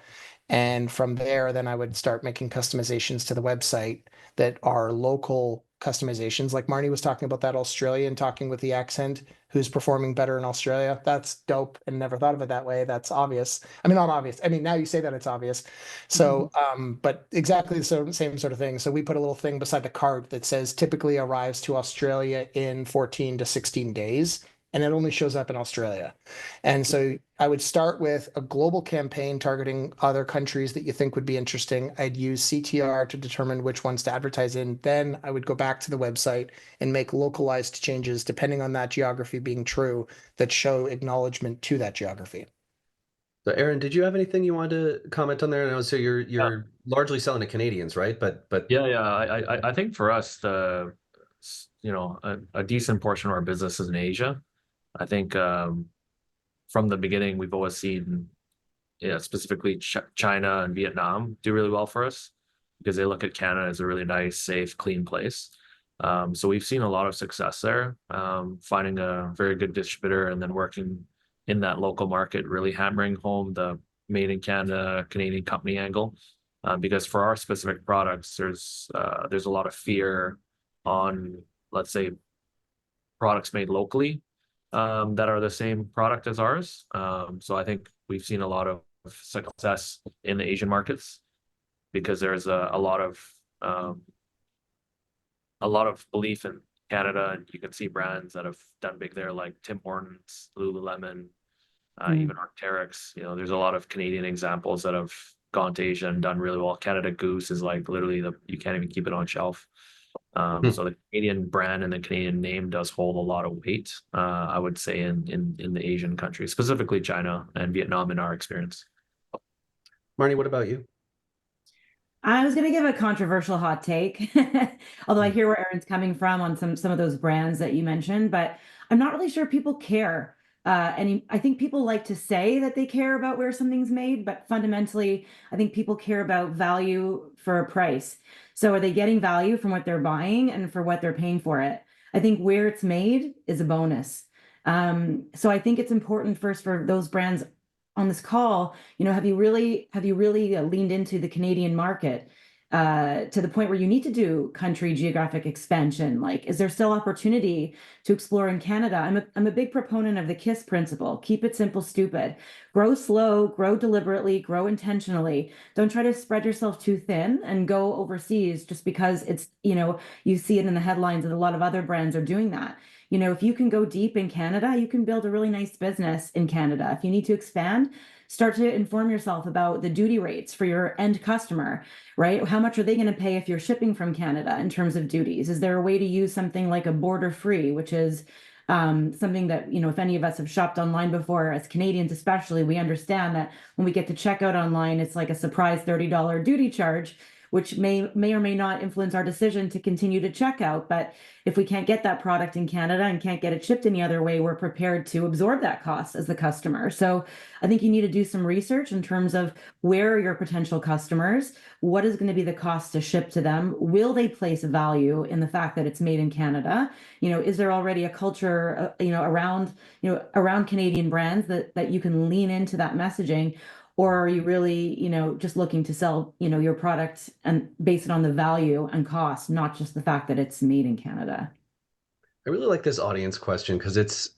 And from there, then I would start making customizations to the website that are local customizations. Like Marnie was talking about that Australian talking with the accent who's performing better in Australia. That's dope and never thought of it that way. That's obvious. I mean, not obvious. I mean, now you say that it's obvious. So, but exactly the same sort of thing. So we put a little thing beside the cart that says typically arrives to Australia in 14 to 16 days. And it only shows up in Australia. And so I would start with a global campaign targeting other countries that you think would be interesting. I'd use CTR to determine which ones to advertise in. Then I would go back to the website and make localized changes depending on that geography being true that show acknowledgement to that geography. So Aaron, did you have anything you wanted to comment on there? And so you're largely selling to Canadians, right? But Yeah. I think for us, a decent portion of our business is in Asia. I think from the beginning, we've always seen, specifically China and Vietnam do really well for us because they look at Canada as a really nice, safe, clean place. So we've seen a lot of success there, finding a very good distributor and then working in that local market, really hammering home the made in Canada, Canadian company angle. Because for our specific products, there's a lot of fear on, let's say, products made locally that are the same product as ours. So I think we've seen a lot of success in the Asian markets because there's a lot of belief in Canada, and you can see brands that have done big there, like Tim Hortons, Lululemon, even Arc'teryx. There's a lot of Canadian examples that have gone to Asia and done really well. Canada Goose is like literally you can't even keep it on shelf. So the Canadian brand and the Canadian name does hold a lot of weight, I would say, in the Asian countries, specifically China and Vietnam in our experience. Marnie, what about you? I was going to give a controversial hot take, although I hear where Aaron's coming from on some of those brands that you mentioned, but I'm not really sure people care. And I think people like to say that they care about where something's made, but fundamentally, I think people care about value for a price. So are they getting value from what they're buying and for what they're paying for it? I think where it's made is a bonus. So I think it's important first for those brands on this call, have you really leaned into the Canadian market? to the point where you need to do country geographic expansion? Like, is there still opportunity to explore in Canada? I'm a big proponent of the KISS principle. Keep it simple, stupid. Grow slow, grow deliberately, grow intentionally. Don't try to spread yourself too thin and go overseas just because it's, you see it in the headlines and a lot of other brands are doing that. If you can go deep in Canada, you can build a really nice business in Canada. If you need to expand, start to inform yourself about the duty rates for your end customer, right? How much are they going to pay if you're shipping from Canada in terms of duties? Is there a way to use something like a border free, which is something that, if any of us have shopped online before, as Canadians especially, we understand that when we get to checkout online, it's like a surprise $30 duty charge, which may or may not influence our decision to continue to check out. But if we can't get that product in Canada and can't get it shipped any other way, we're prepared to absorb that cost as the customer. So I think you need to do some research in terms of where are your potential customers, what is going to be the cost to ship to them, will they place a value in the fact that it's made in Canada? Is there already a culture, around Canadian brands that you can lean into that messaging? Or are you really, just looking to sell, your product and base it on the value and cost, not just the fact that it's made in Canada? I really like this audience question because it's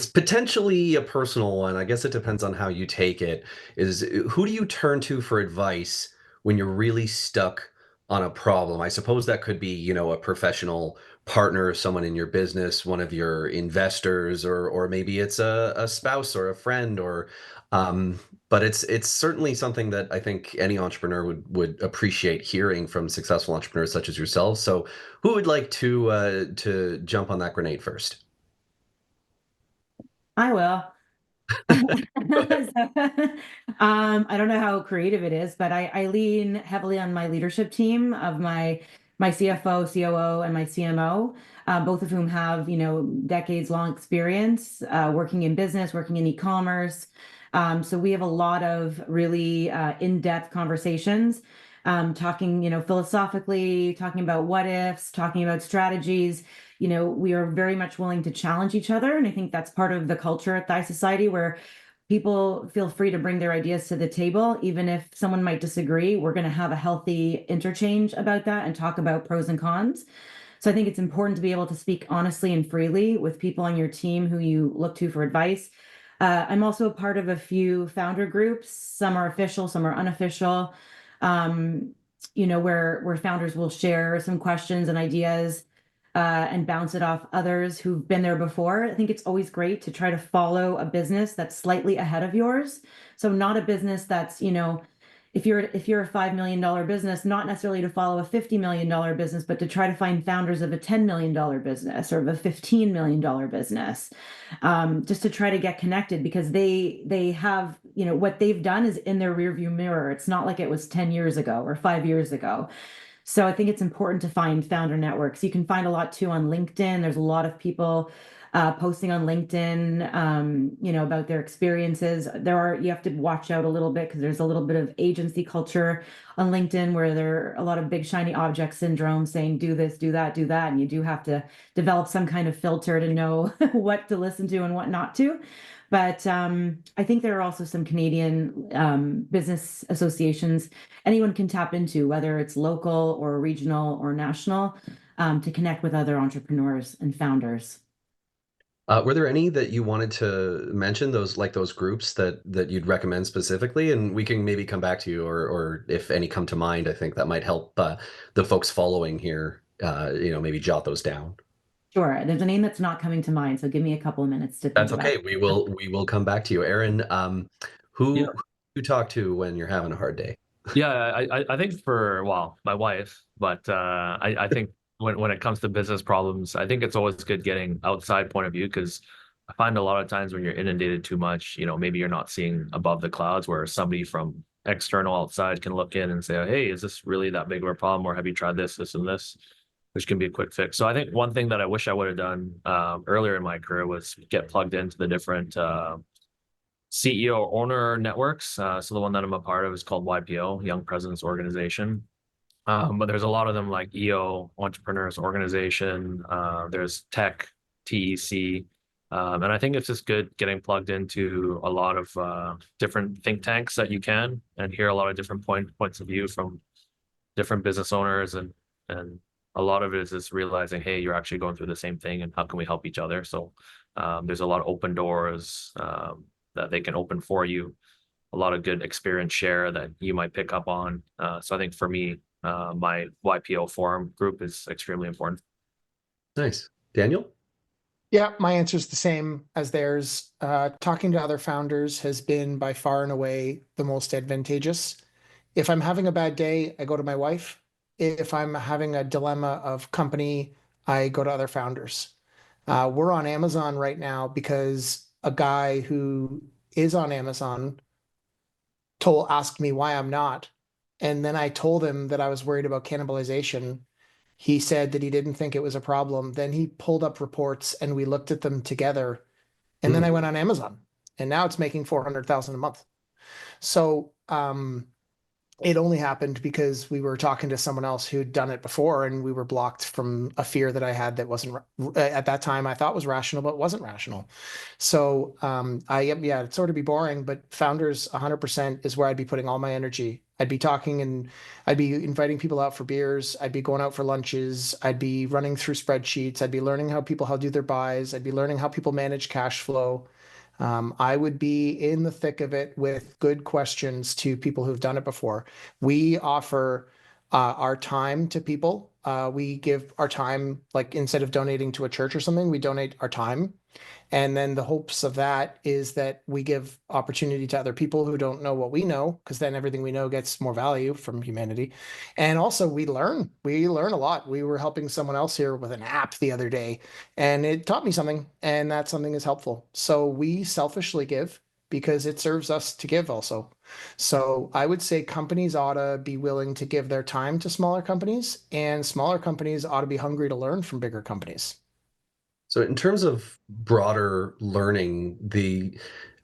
potentially a personal one. I guess it depends on how you take it. Is who do you turn to for advice when you're really stuck on a problem? I suppose that could be, a professional partner, someone in your business, one of your investors, or maybe it's a spouse or a friend or but it's certainly something that I think any entrepreneur would appreciate hearing from successful entrepreneurs such as yourselves. So who would like to jump on that grenade first? I will. Go ahead. I don't know how creative it is, but I lean heavily on my leadership team of my CFO, COO, and my CMO, both of whom have, decades long experience working in business, working in e-commerce. So we have a lot of really in-depth conversations, talking, philosophically, talking about what ifs, talking about strategies. We are very much willing to challenge each other. And I think that's part of the culture at Thigh Society, where people feel free to bring their ideas to the table. Even if someone might disagree, we're going to have a healthy interchange about that and talk about pros and cons. So I think it's important to be able to speak honestly and freely with people on your team who you look to for advice. I'm also a part of a few founder groups. Some are official, some are unofficial. Where founders will share some questions and ideas and bounce it off others who've been there before. I think it's always great to try to follow a business that's slightly ahead of yours. So not a business that's, if you're a $5 million business, not necessarily to follow a $50 million business, but to try to find founders of a $10 million business or of a $15 million business, just to try to get connected, because they have, what they've done is in their rearview mirror. It's not like it was 10 years ago or 5 years ago. So I think it's important to find founder networks. You can find a lot too on LinkedIn. There's a lot of people posting on LinkedIn, about their experiences. You have to watch out a little bit because there's a little bit of agency culture on LinkedIn where there are a lot of big shiny object syndrome saying, do this, do that, do that. And you do have to develop some kind of filter to know what to listen to and what not to. But I think there are also some Canadian business associations anyone can tap into, whether it's local or regional or national, to connect with other entrepreneurs and founders. Were there any that you wanted to mention, those groups that you'd recommend specifically? And we can maybe come back to you, or if any come to mind, I think that might help the folks following here, maybe jot those down. Sure. There's a name that's not coming to mind, so give me a couple of minutes to think That's about okay. We will come back to you, Aaron. Yeah. Who you talk to when you're having a hard day? Yeah, I think my wife, but I think when it comes to business problems, I think it's always good getting outside point of view, because I find a lot of times when you're inundated too much, maybe you're not seeing above the clouds, where somebody from external outside can look in and say, oh, hey, is this really that big of a problem? Or have you tried this, and this? Which can be a quick fix. So I think one thing that I wish I would have done earlier in my career was get plugged into the different CEO owner networks. So the one that I'm a part of is called YPO, Young Presidents Organization. But there's a lot of them, like EO, Entrepreneurs Organization. There's Tech, TEC. And I think it's just good getting plugged into a lot of different think tanks that you can, and hear a lot of different points of view from different business owners, and a lot of it is just realizing, hey, you're actually going through the same thing, and how can we help each other? So there's a lot of open doors that they can open for you, a lot of good experience share that you might pick up on. So I think for me, my YPO forum group is extremely important. Nice. Daniel? Yeah, my answer is the same as theirs. Talking to other founders has been by far and away the most advantageous. If I'm having a bad day, I go to my wife. If I'm having a dilemma of company, I go to other founders. We're on Amazon right now because a guy who is on Amazon asked me why I'm not. And then I told him that I was worried about cannibalization. He said that he didn't think it was a problem. Then he pulled up reports and we looked at them together. And then I went on Amazon and now it's making 400,000 a month. So it only happened because we were talking to someone else who'd done it before and we were blocked from a fear that I had that wasn't at that time I thought was rational, but wasn't rational. So yeah, it's sort of be boring, but founders 100% is where I'd be putting all my energy. I'd be talking and I'd be inviting people out for beers. I'd be going out for lunches. I'd be running through spreadsheets. I'd be learning how people do their buys. I'd be learning how people manage cash flow. I would be in the thick of it with good questions to people who've done it before. We offer our time to people. We give our time, like instead of donating to a church or something, we donate our time. And then the hopes of that is that we give opportunity to other people who don't know what we know, because then everything we know gets more value from humanity. And also we learn a lot. We were helping someone else here with an app the other day, and it taught me something, and that something is helpful. So we selfishly give because it serves us to give also. So I would say companies ought to be willing to give their time to smaller companies, and smaller companies ought to be hungry to learn from bigger companies. So in terms of broader learning,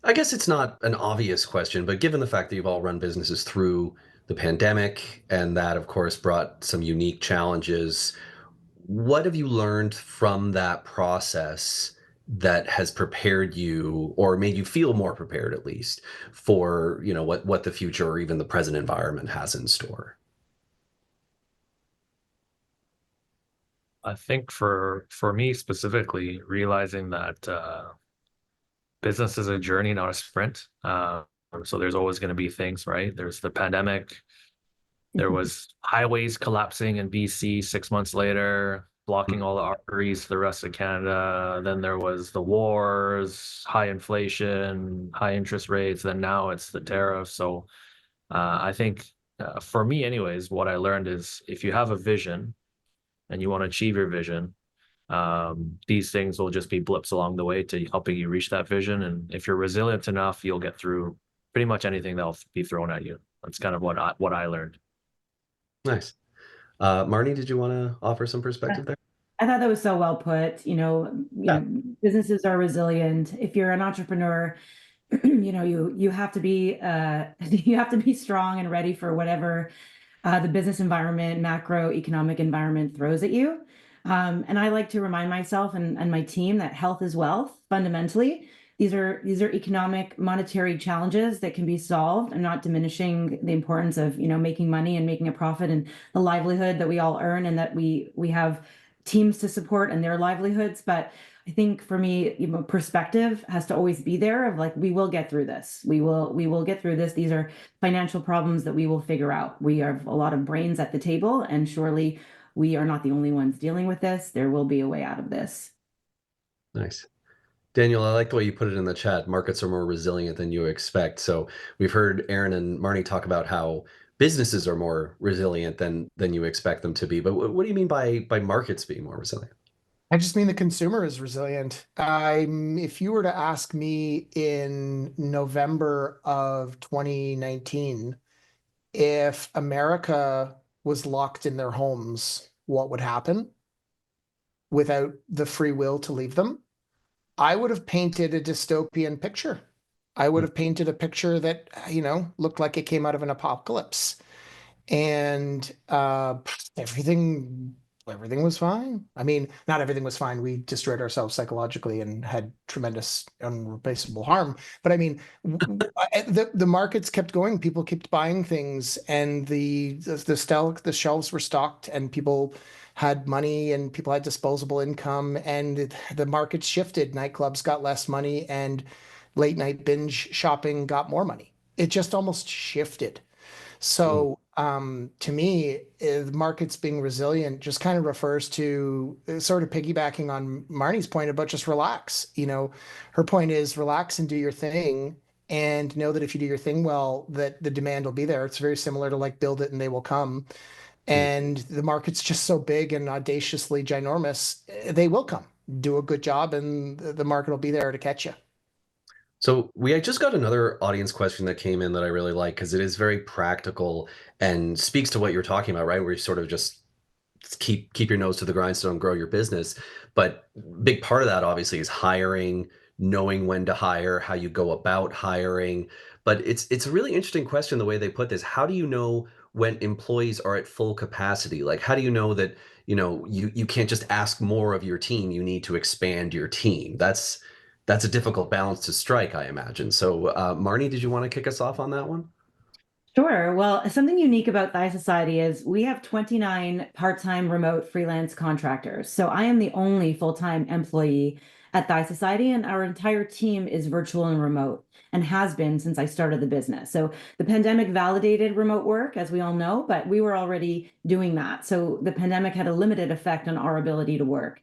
I guess it's not an obvious question, but given the fact that you've all run businesses through the pandemic and that of course brought some unique challenges, what have you learned from that process that has prepared you or made you feel more prepared at least for, what the future or even the present environment has in store? I think for me specifically, realizing that business is a journey, not a sprint. So there's always going to be things, right? There's the pandemic. There was highways collapsing in BC 6 months later, blocking all the arteries to the rest of Canada. Then there was the wars, high inflation, high interest rates. Then now it's the tariffs. So I think for me, anyways, what I learned is if you have a vision and you want to achieve your vision, these things will just be blips along the way to helping you reach that vision. And if you're resilient enough, you'll get through pretty much anything that'll be thrown at you. That's kind of what I learned. Nice. Marnie, did you want to offer some perspective there? I thought that was so well put. Yeah. Businesses are resilient. If you're an entrepreneur, you have to be you have to be strong and ready for whatever the business environment, macroeconomic environment throws at you. And I like to remind myself and my team that health is wealth. Fundamentally, these are economic, monetary challenges that can be solved. I'm not diminishing the importance of making money and making a profit and the livelihood that we all earn, and that we have teams to support and their livelihoods. But I think for me, perspective has to always be there of like, we will get through this. We will get through this. These are financial problems that we will figure out. We have a lot of brains at the table, and surely we are not the only ones dealing with this. There will be a way out of this. Nice. Daniel, I like the way you put it in the chat. Markets are more resilient than you expect. So we've heard Aaron and Marnie talk about how businesses are more resilient than you expect them to be. But what do you mean by markets being more resilient? I just mean the consumer is resilient. If you were to ask me in November of 2019, if America was locked in their homes, what would happen without the free will to leave them? I would have painted a dystopian picture. I would have painted a picture that, looked like it came out of an apocalypse. And everything everything was fine. I mean, not everything was fine. We destroyed ourselves psychologically and had tremendous unreplaceable harm. But I mean, the markets kept going. People kept buying things, and the shelves were stocked, and people had money, and people had disposable income, and the markets shifted. Nightclubs got less money, and late night binge shopping got more money. It just almost shifted. Mm. So, to me, the markets being resilient just kind of refers to sort of piggybacking on Marnie's point about just relax. Her point is relax and do your thing, and know that if you do your thing well, that the demand will be there. It's very similar to like build it and they will come. Mm. And the market's just so big and audaciously ginormous, they will come. Do a good job, and the market will be there to catch you. So we I just got another audience question that came in that I really like because it is very practical and speaks to what you're talking about, right? Where you sort of just keep your nose to the grindstone, grow your business. But big part of that obviously is hiring, knowing when to hire, how you go about hiring. But it's a really interesting question the way they put this. How do you know when employees are at full capacity? Like how do you know that, you can't just ask more of your team, you need to expand your team? That's a difficult balance to strike, I imagine. So, Marnie, did you want to kick us off on that one? Sure. Well, something unique about Thigh Society is we have 29 part-time remote freelance contractors. So I am the only full-time employee at Thigh Society, and our entire team is virtual and remote and has been since I started the business. So the pandemic validated remote work, as we all know, but we were already doing that. So the pandemic had a limited effect on our ability to work.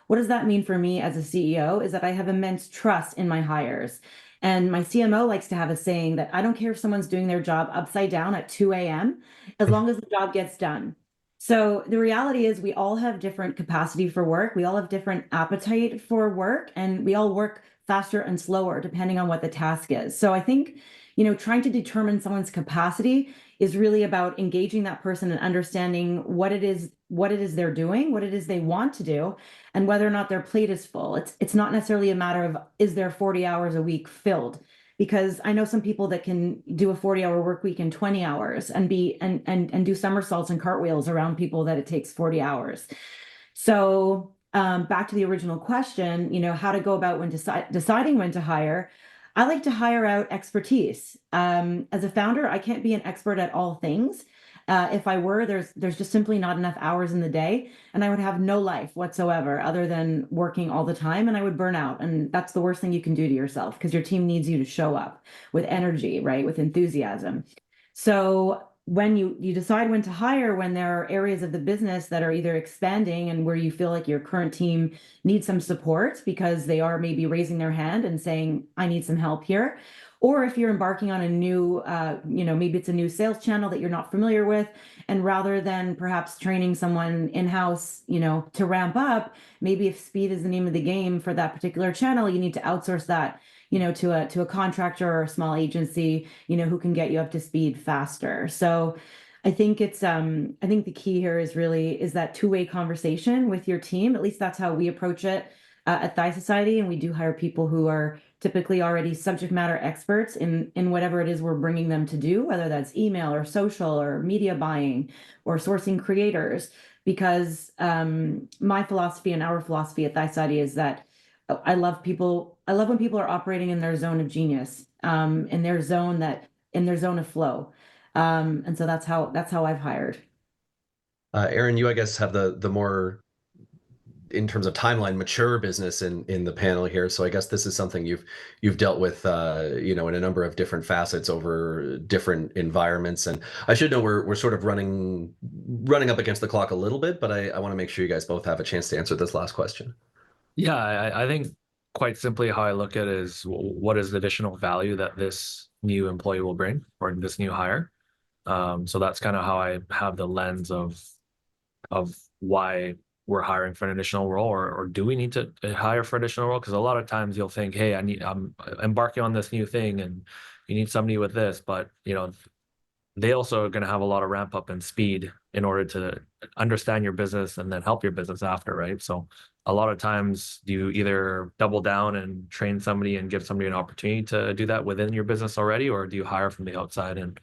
What does that mean for me as a CEO is that I have immense trust in my hires. And my CMO likes to have a saying that I don't care if someone's doing their job upside down at 2 a.m., as long as the job gets done. So the reality is we all have different capacity for work. We all have different appetite for work, and we all work faster and slower depending on what the task is. So I think, trying to determine someone's capacity is really about engaging that person and understanding what it is they're doing, what it is they want to do, and whether or not their plate is full. It's not necessarily a matter of is their 40 hours a week filled, because I know some people that can do a 40-hour work week in 20 hours and be and do somersaults and cartwheels around people that it takes 40 hours. So back to the original question, how to go about when deciding when to hire. I like to hire out expertise. As a founder, I can't be an expert at all things. If I were, there's just simply not enough hours in the day, and I would have no life whatsoever other than working all the time, and I would burn out. And that's the worst thing you can do to yourself because your team needs you to show up with energy, right? With enthusiasm. So when you decide when to hire, when there are areas of the business that are either expanding and where you feel like your current team needs some support because they are maybe raising their hand and saying, I need some help here. Or if you're embarking on a new, maybe it's a new sales channel that you're not familiar with, and rather than perhaps training someone in-house, to ramp up, maybe if speed is the name of the game for that particular channel, you need to outsource that, to a contractor or a small agency, who can get you up to speed faster. So I think I think the key here is that two-way conversation with your team. At least that's how we approach it at Thigh Society, and we do hire people who are typically already subject matter experts in whatever it is we're bringing them to do, whether that's email or social or media buying or sourcing creators. Because my philosophy and our philosophy at Thigh Society is that I love people. I love when people are operating in their zone of genius, in their zone of flow. And so that's how I've hired. Aaron, you I guess have the more in terms of timeline mature business in the panel here. So I guess this is something you've dealt with in a number of different facets over different environments. And I should know we're sort of running up against the clock a little bit, but I want to make sure you guys both have a chance to answer this last question. Yeah, I think quite simply how I look at it is what is the additional value that this new employee will bring or this new hire. So that's kind of how I have the lens of why we're hiring for an additional role, or do we need to hire for an additional role? Because a lot of times you'll think, hey, I'm embarking on this new thing and you need somebody with this, but they also are going to have a lot of ramp up and speed in order to understand your business and then help your business after, right? So a lot of times you either double down and train somebody and give somebody an opportunity to do that within your business already, or do you hire from the outside and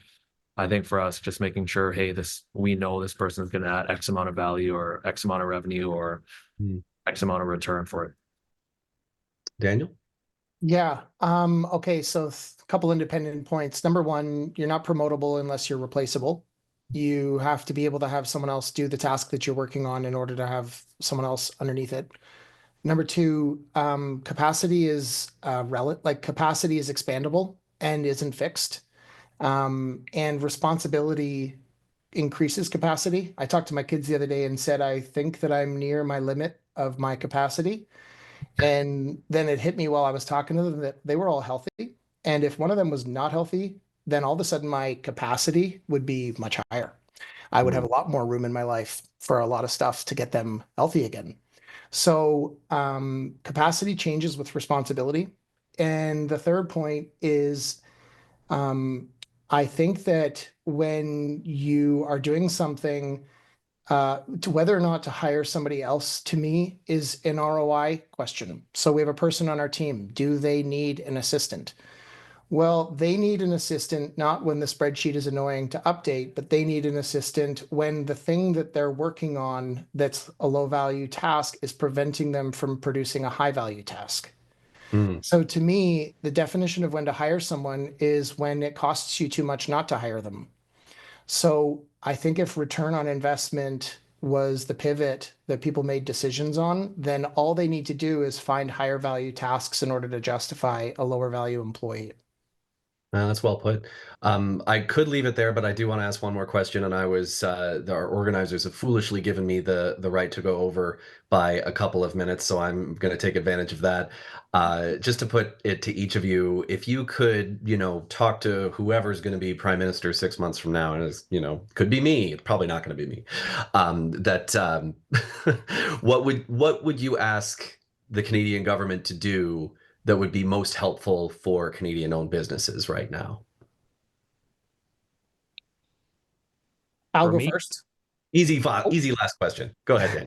I think for us, just making sure, hey, we know this person is going to add X amount of value or X amount of revenue or X amount of return for it. Daniel? Yeah. Okay. So a couple independent points. Number one, you're not promotable unless you're replaceable. You have to be able to have someone else do the task that you're working on in order to have someone else underneath it. Number two, capacity is capacity is expandable and isn't fixed. And responsibility increases capacity. I talked to my kids the other day and said, I think that I'm near my limit of my capacity. And then it hit me while I was talking to them that they were all healthy. And if one of them was not healthy, then all of a sudden my capacity would be much higher. I would have a lot more room in my life for a lot of stuff to get them healthy again. So capacity changes with responsibility. And the third point is I think that when you are doing something, to whether or not to hire somebody else to me is an ROI question. So we have a person on our team. Do they need an assistant? Well, they need an assistant not when the spreadsheet is annoying to update, but they need an assistant when the thing that they're working on that's a low value task is preventing them from producing a high value task. So to me, the definition of when to hire someone is when it costs you too much not to hire them. So I think if return on investment was the pivot that people made decisions on, then all they need to do is find higher value tasks in order to justify a lower value employee. That's well put. I could leave it there, but I do want to ask one more question. And our organizers have foolishly given me the right to go over by a couple of minutes, so I'm going to take advantage of that. Just to put it to each of you, if you could, talk to whoever's going to be prime minister 6 months from now, and it's, could be me, it's probably not going to be me. What would you ask the Canadian government to do that would be most helpful for Canadian-owned businesses right now? I'll For go me, first. Easy, Oh. easy last question. Go ahead, Dan.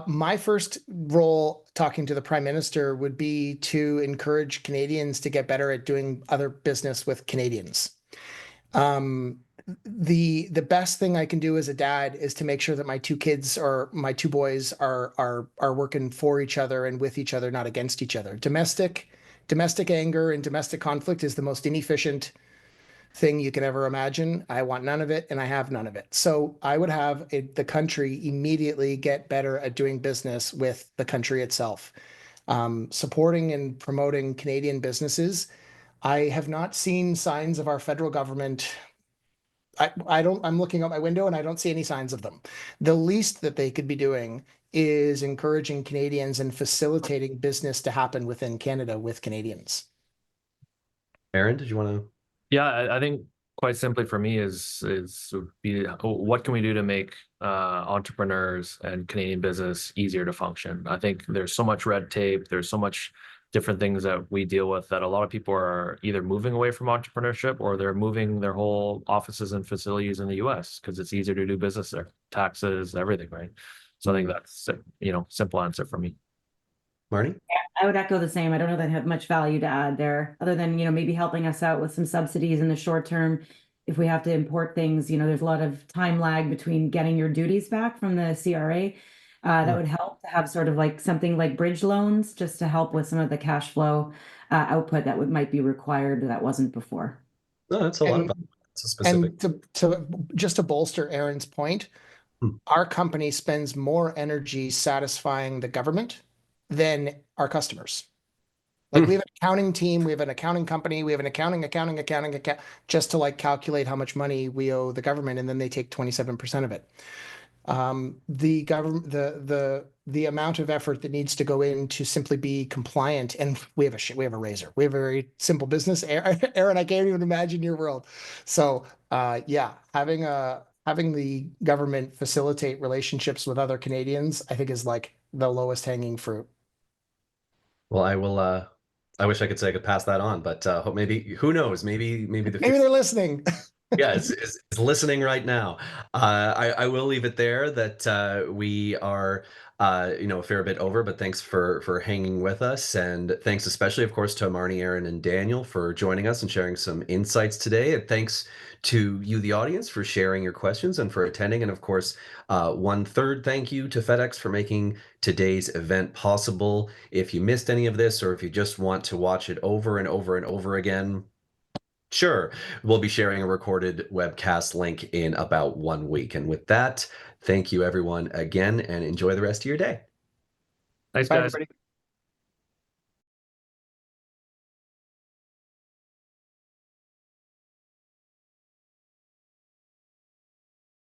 My first role talking to the prime minister would be to encourage Canadians to get better at doing other business with Canadians. Um, the best thing I can do as a dad is to make sure that my two kids or my two boys are working for each other and with each other, not against each other. Domestic anger and domestic conflict is the most inefficient thing you can ever imagine. I want none of it, and I have none of it. So I would have the country immediately get better at doing business with the country itself. Supporting and promoting Canadian businesses. I have not seen signs of our federal government. I'm looking out my window and I don't see any signs of them. The least that they could be doing is encouraging Canadians and facilitating business to happen within Canada with Canadians. Aaron, did you want to? yeah, I think quite simply for me what can we do to make entrepreneurs and Canadian business easier to function? I think there's so much red tape, there's so much different things that we deal with that a lot of people are either moving away from entrepreneurship or they're moving their whole offices and facilities in the US because it's easier to do business there, taxes, everything, right? So I think that's simple answer for me. Marnie? I would echo the same. I don't know that I have much value to add there, other than, maybe helping us out with some subsidies in the short term. If we have to import things, there's a lot of time lag between getting your duties back from the CRA. That would help to have sort of like something like bridge loans, just to help with some of the cash flow output that might be required that wasn't before. No, that's a lot of And value. That's a specific. to just to bolster Aaron's point, our company spends more energy satisfying the government than our customers. Like we have an accounting team, we have an accounting company, we have an accounting, just to like calculate how much money we owe the government, and then they take 27% of it. The government, the amount of effort that needs to go in to simply be compliant, and we have a razor. We have a very simple business. Aaron, I can't even imagine your world. So yeah, having the government facilitate relationships with other Canadians, I think is like the lowest hanging fruit. Well, I will. I wish I could say I could pass that on, but maybe who knows? Maybe the Maybe they're listening. Yeah, is listening right now. I will leave it there that we are a fair bit over, but thanks for hanging with us, and thanks especially, of course, to Marnie, Aaron, and Daniel for joining us and sharing some insights today. And thanks to you, the audience, for sharing your questions and for attending. And of course, one third thank you to FedEx for making today's event possible. If you missed any of this, or if you just want to watch it over and over and over again, sure, we'll be sharing a recorded webcast link in about 1 week. And with that, thank you everyone again, and enjoy the rest of your day. Thanks, Bye, guys. everybody.